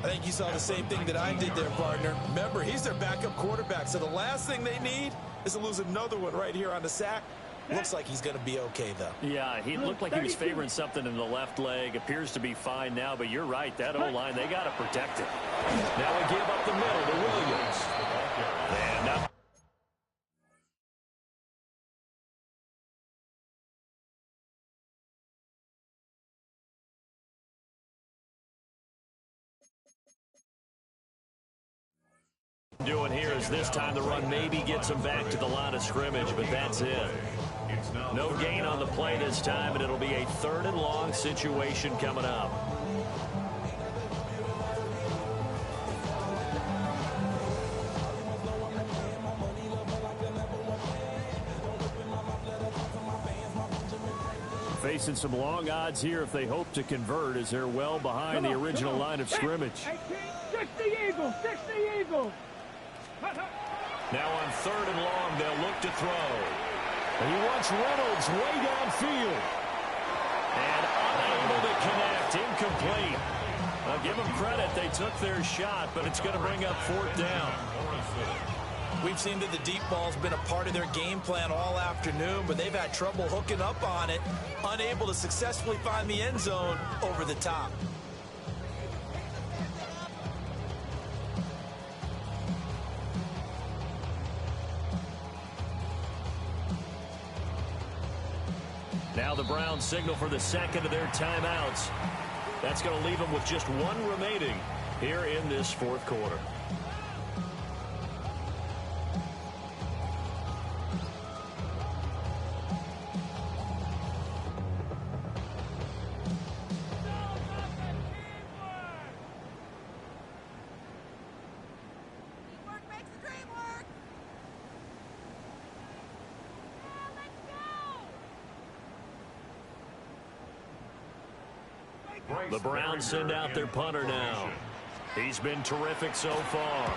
I think you saw the same thing that I did there, partner. Remember, he's their backup quarterback, so the last thing they need is to lose another one right here on the sack. Looks like he's going to be okay, though. Yeah, he looked like he was favoring something in the left leg. Appears to be fine now, but you're right. That O-line, they got to protect it. Now they give up the middle to Williams. And up. Doing here is this time the run maybe gets them back to the line of scrimmage, but that's it. No gain on the play this time, and it'll be a 3rd and long situation coming up. Facing some long odds here if they hope to convert as they're well behind the original line of scrimmage. 60 Eagles, 60 Eagles. Now on 3rd and long, they'll look to throw. And he wants Reynolds way downfield. And unable to connect, incomplete. I'll give them credit, they took their shot, but it's going to bring up 4th down. We've seen that the deep ball's been a part of their game plan all afternoon, but they've had trouble hooking up on it, unable to successfully find the end zone over the top. Now the Browns signal for the second of their timeouts. That's going to leave them with just one remaining here in this fourth quarter. The Browns send out their punter now. He's been terrific so far.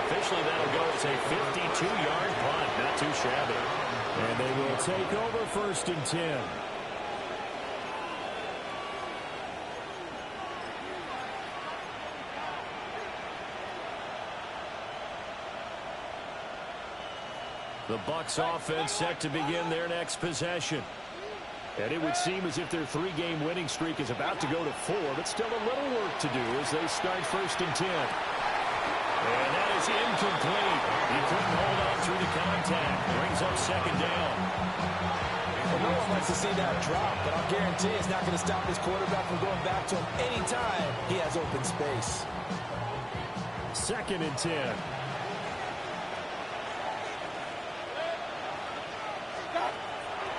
Officially, that'll go as a 52-yard punt. Not too shabby. And they will take over first and 10. The Bucs offense set to begin their next possession. And it would seem as if their three-game winning streak is about to go to 4, but still a little work to do as they start first and 10. And that is incomplete. He couldn't hold on through the contact. Brings up second down. Well, no one likes to see that drop, but I'll guarantee it's not going to stop his quarterback from going back to him anytime he has open space. Second and 10.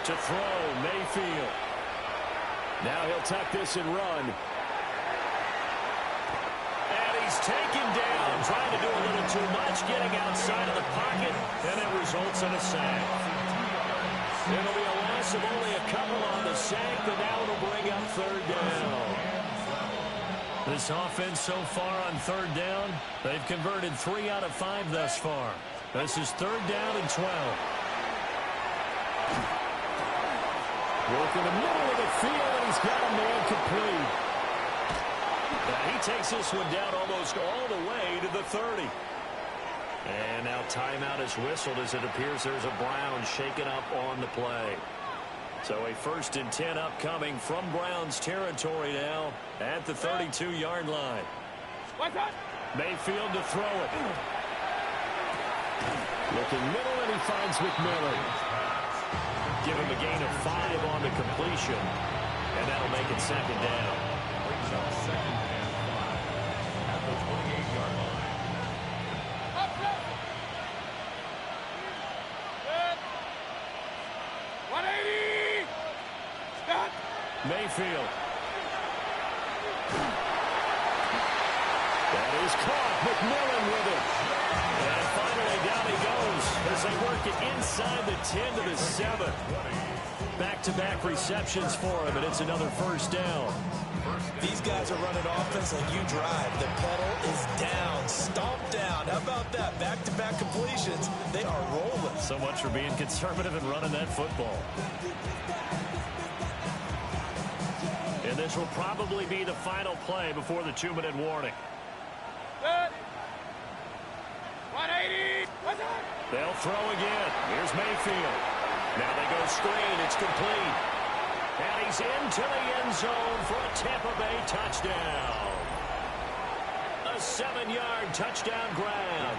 To throw, Mayfield. Now he'll tuck this and run. And he's taken down, trying to do a little too much, getting outside of the pocket, and it results in a sack. It'll be a loss of only a couple on the sack, but now it'll bring up third down. This offense so far on third down, they've converted 3 out of 5 thus far. This is third down and 12. Work in the middle of the field, and he's got a man complete. And he takes this one down almost all the way to the 30. And now timeout is whistled as it appears there's a Brown shaken up on the play. So a first and 10 upcoming from Browns territory now at the 32-yard line. Mayfield to throw it. Looking middle, and he finds McMillan. Give him a gain of 5 on the completion, and that'll make it second down. Brings up second and 5 at the 28-yard line. Mayfield. That is caught. McMillan with it. And finally down he goes as they work it inside the 10 to the 7. Back-to-back receptions for him, and it's another first down. These guys are running offense like you drive. The pedal is down, stomped down. How about that? Back-to-back completions. They are rolling. So much for being conservative and running that football. And this will probably be the final play before the 2-minute warning. 180. They'll throw again. Here's Mayfield. Now they go screen. It's complete. And he's into the end zone for a Tampa Bay touchdown. A 7-yard touchdown grab.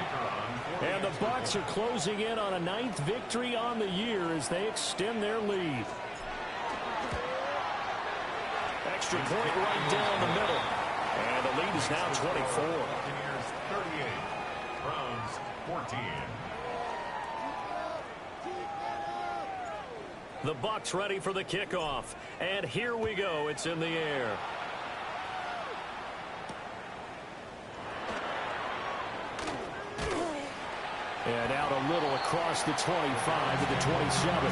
And the Bucs are closing in on a 9th victory on the year as they extend their lead. Extra point right down the middle. And the lead is now 24. 38. Browns 14. The Bucs ready for the kickoff. And here we go. It's in the air. And out a little across the 25 to the 27. At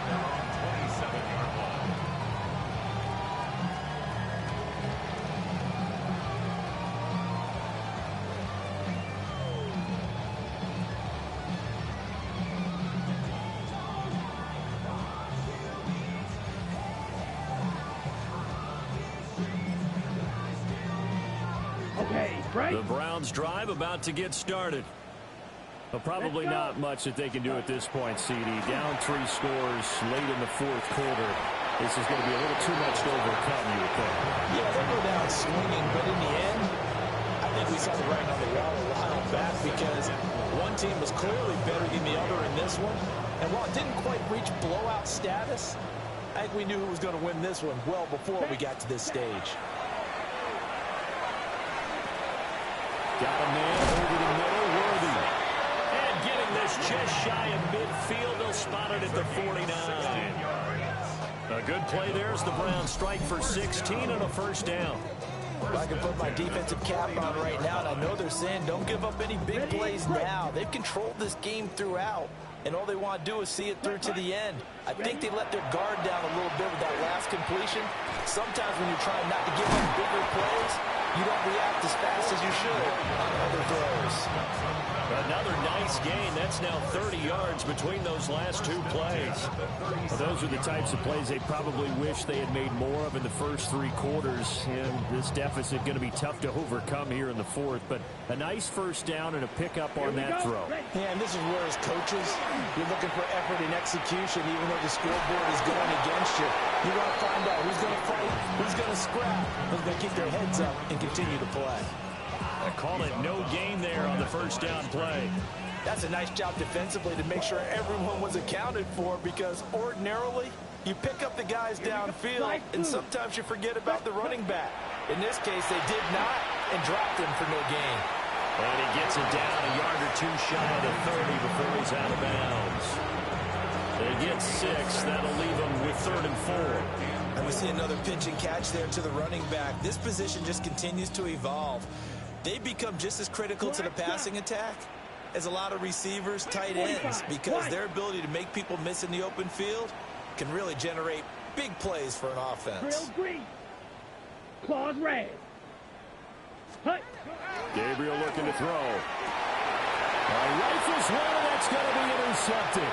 their own 27-yard line. The Browns drive about to get started. But probably not much that they can do at this point, CD. Down 3 scores late in the fourth quarter. This is going to be a little too much to overcome, you would think. Yeah, they'll go down swinging, but in the end, I think we saw the writing on the wall a while back because one team was clearly better than the other in this one. And while it didn't quite reach blowout status, I think we knew who was going to win this one well before we got to this stage. Got a man over the middle, Worthy. And getting this just shy of midfield, they'll spot it at the 49. A good play there as the Browns strike for 16 and a first down. Well, I can put my defensive cap on right now, and I know they're saying don't give up any big plays now. They've controlled this game throughout, and all they want to do is see it through to the end. I think they let their guard down a little bit with that last completion. Sometimes when you're trying not to give up bigger plays, you don't react as fast as you should on other throws. Another nice gain. That's now 30 yards between those last 2 plays. Well, those are the types of plays they probably wish they had made more of in the first 3 quarters. And this deficit going to be tough to overcome here in the fourth. But a nice first down and a pickup on that throw. Yeah, and this is where as coaches, you're looking for effort and execution even though the scoreboard is going against you. You want to find out who's going to fight, who's going to scrap, who's going to keep their heads up and continue to play. I call it no gain there on the first down play. That's a nice job defensively to make sure everyone was accounted for because ordinarily you pick up the guys downfield and sometimes you forget about the running back. In this case, they did not and dropped him for no gain. And he gets it down a yard or 2 shy of the 30 before he's out of bounds. They get 6. That'll leave them with 3rd and 4. And we see another pitch and catch there to the running back. This position just continues to evolve. They become just as critical to the passing attack as a lot of receivers, tight ends, because their ability to make people miss in the open field can really generate big plays for an offense. Green. Claws red. Gabriel looking to throw. Rifles one, and that's going to be intercepted.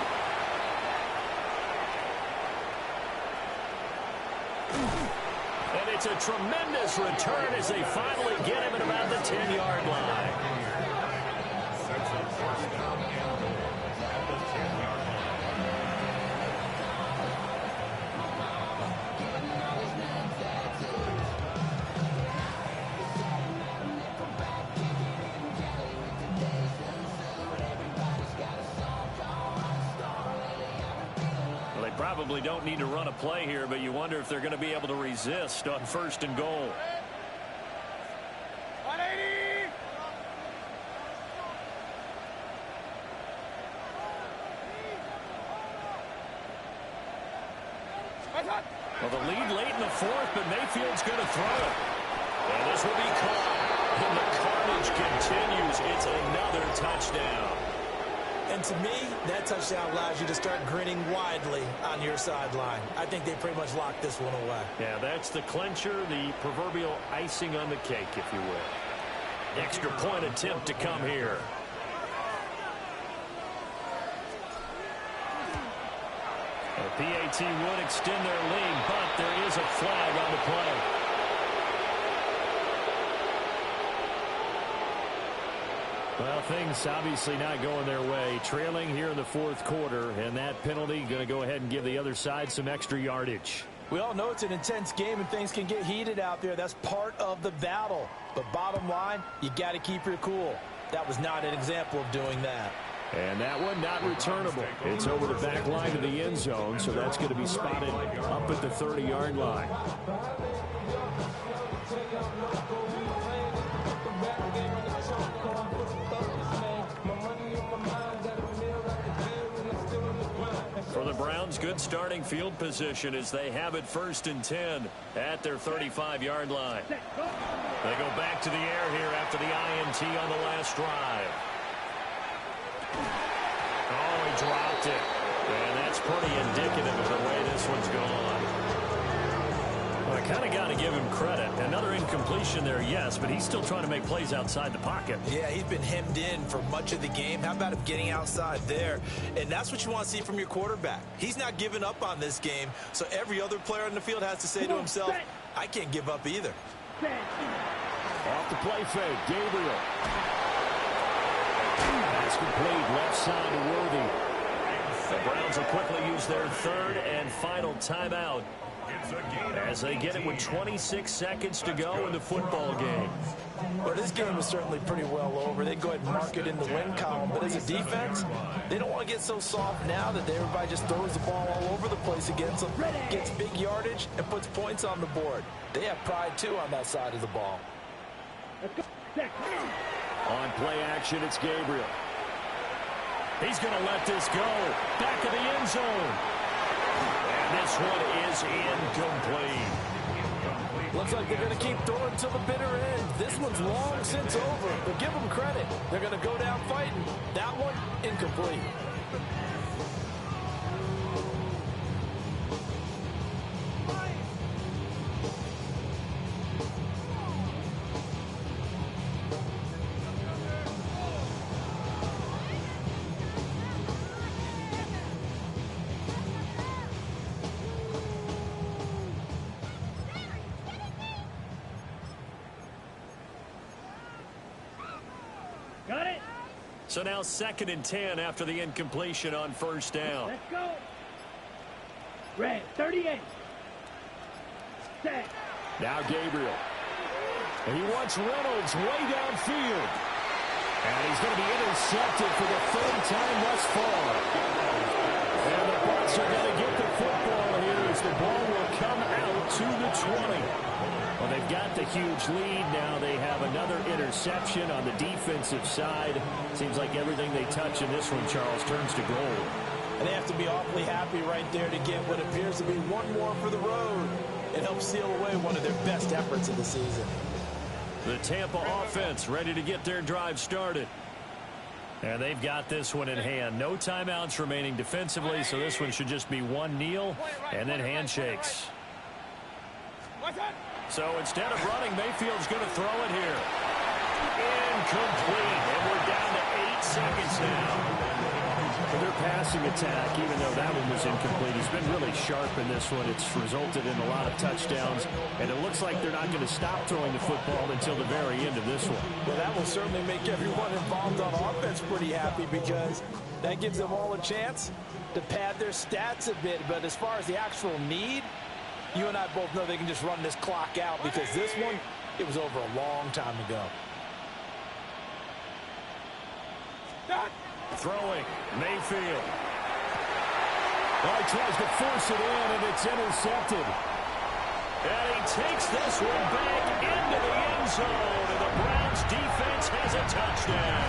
And it's a tremendous return as they finally get him at about the 10-yard line. Probably don't need to run a play here, but you wonder if they're going to be able to resist on 1st and goal. 180. Well, the lead late in the 4th, but Mayfield's going to throw it. And this will be caught. And the carnage continues. It's another touchdown. And to me, that touchdown allows you to start grinning widely on your sideline. I think they pretty much locked this one away. Yeah, that's the clincher, the proverbial icing on the cake, if you will. Extra point attempt to come here. The PAT would extend their lead, but there is a flag on the play. Well, things obviously not going their way. Trailing here in the 4th quarter, and that penalty going to go ahead and give the other side some extra yardage. We all know it's an intense game and things can get heated out there. That's part of the battle. But bottom line, you got to keep your cool. That was not an example of doing that. And that one not returnable. It's over the back line of the end zone, so that's going to be spotted up at the 30-yard line. For the Browns, good starting field position as they have it 1st and 10 at their 35-yard line. They go back to the air here after the INT on the last drive. Oh, he dropped it. And that's pretty indicative of the way this one's gone. Well, I kind of got to give him credit. Another incompletion there, yes, but he's still trying to make plays outside the pocket. Yeah, he's been hemmed in for much of the game. How about him getting outside there? And that's what you want to see from your quarterback. He's not giving up on this game, so every other player on the field has to say to himself, I can't give up either. Off the play fake, Gabriel. That's complete, left side to Worthy. The Browns will quickly use their third and final timeout as they get it with 26 seconds to go in the football game. Well, this game is certainly pretty well over. They go ahead and mark it in the win column. But as a defense, they don't want to get so soft now that everybody just throws the ball all over the place against them, gets big yardage, and puts points on the board. They have pride, too, on that side of the ball. On play action, it's Gabriel. He's going to let this go. Back of the end zone. And this one is incomplete. Looks like they're going to keep throwing to the bitter end. This one's long since over, but give them credit. They're going to go down fighting. That one, incomplete. So now 2nd and 10 after the incompletion on first down. Let's go. Red, 38. Set. Now Gabriel. And he wants Reynolds way downfield. And he's going to be intercepted for the 3rd time thus far. And the Bucs are going to get the football here as the ball will come out to the 20. Well, they've got the huge lead. Now they have another interception on the defensive side. Seems like everything they touch in this one, Charles, turns to gold. And they have to be awfully happy right there to get what appears to be one more for the road and help seal away one of their best efforts of the season. The Tampa offense ready to get their drive started. And they've got this one in hand. No timeouts remaining defensively, so this one should just be one kneel and then handshakes. So instead of running, Mayfield's going to throw it here. Incomplete. And we're down to 8 seconds now. For their passing attack, even though that one was incomplete, he's been really sharp in this one. It's resulted in a lot of touchdowns, and it looks like they're not going to stop throwing the football until the very end of this one. Well, that will certainly make everyone involved on offense pretty happy because that gives them all a chance to pad their stats a bit. But as far as the actual need, you and I both know they can just run this clock out because this one, it was over a long time ago. Throwing, Mayfield. Oh, he tries to force it in, and it's intercepted. And he takes this one back into the end zone, and the Browns defense has a touchdown.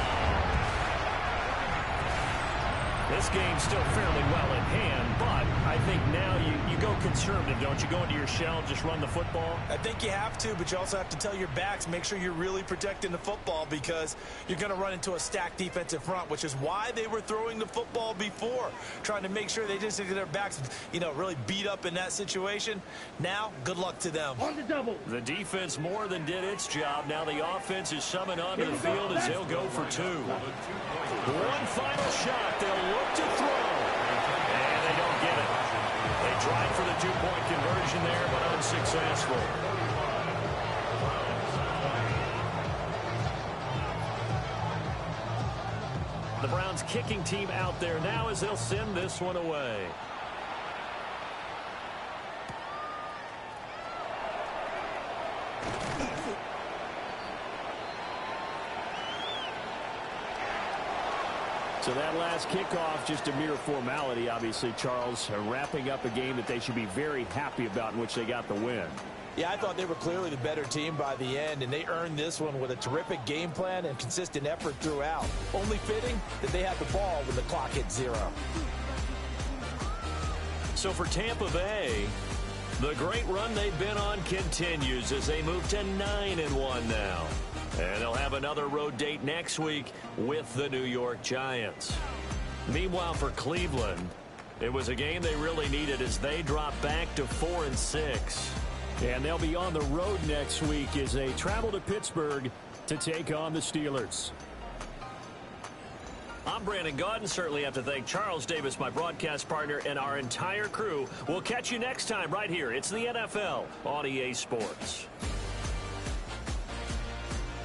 This game's still fairly well in hand, but I think now you go conservative, don't you? Go into your shell and just run the football? I think you have to, but you also have to tell your backs, make sure you're really protecting the football because you're going to run into a stacked defensive front, which is why they were throwing the football before, trying to make sure they just get their backs, really beat up in that situation. Now, good luck to them. On the double. The defense more than did its job. Now the offense is summoned onto the field as they'll go for 2. One final shot. They'll look to throw. And they don't get it. They tried for the 2-point conversion there, but unsuccessful. The Browns kicking team out there now as they'll send this one away. So that last kickoff, just a mere formality, obviously, Charles, wrapping up a game that they should be very happy about in which they got the win. Yeah, I thought they were clearly the better team by the end, and they earned this one with a terrific game plan and consistent effort throughout. Only fitting that they had the ball when the clock hit 0. So for Tampa Bay, the great run they've been on continues as they move to 9-1 now. And they'll have another road date next week with the New York Giants. Meanwhile, for Cleveland, it was a game they really needed as they drop back to 4-6. And they'll be on the road next week as they travel to Pittsburgh to take on the Steelers. I'm Brandon Gaudin. Certainly have to thank Charles Davis, my broadcast partner, and our entire crew. We'll catch you next time right here. It's the NFL on EA Sports.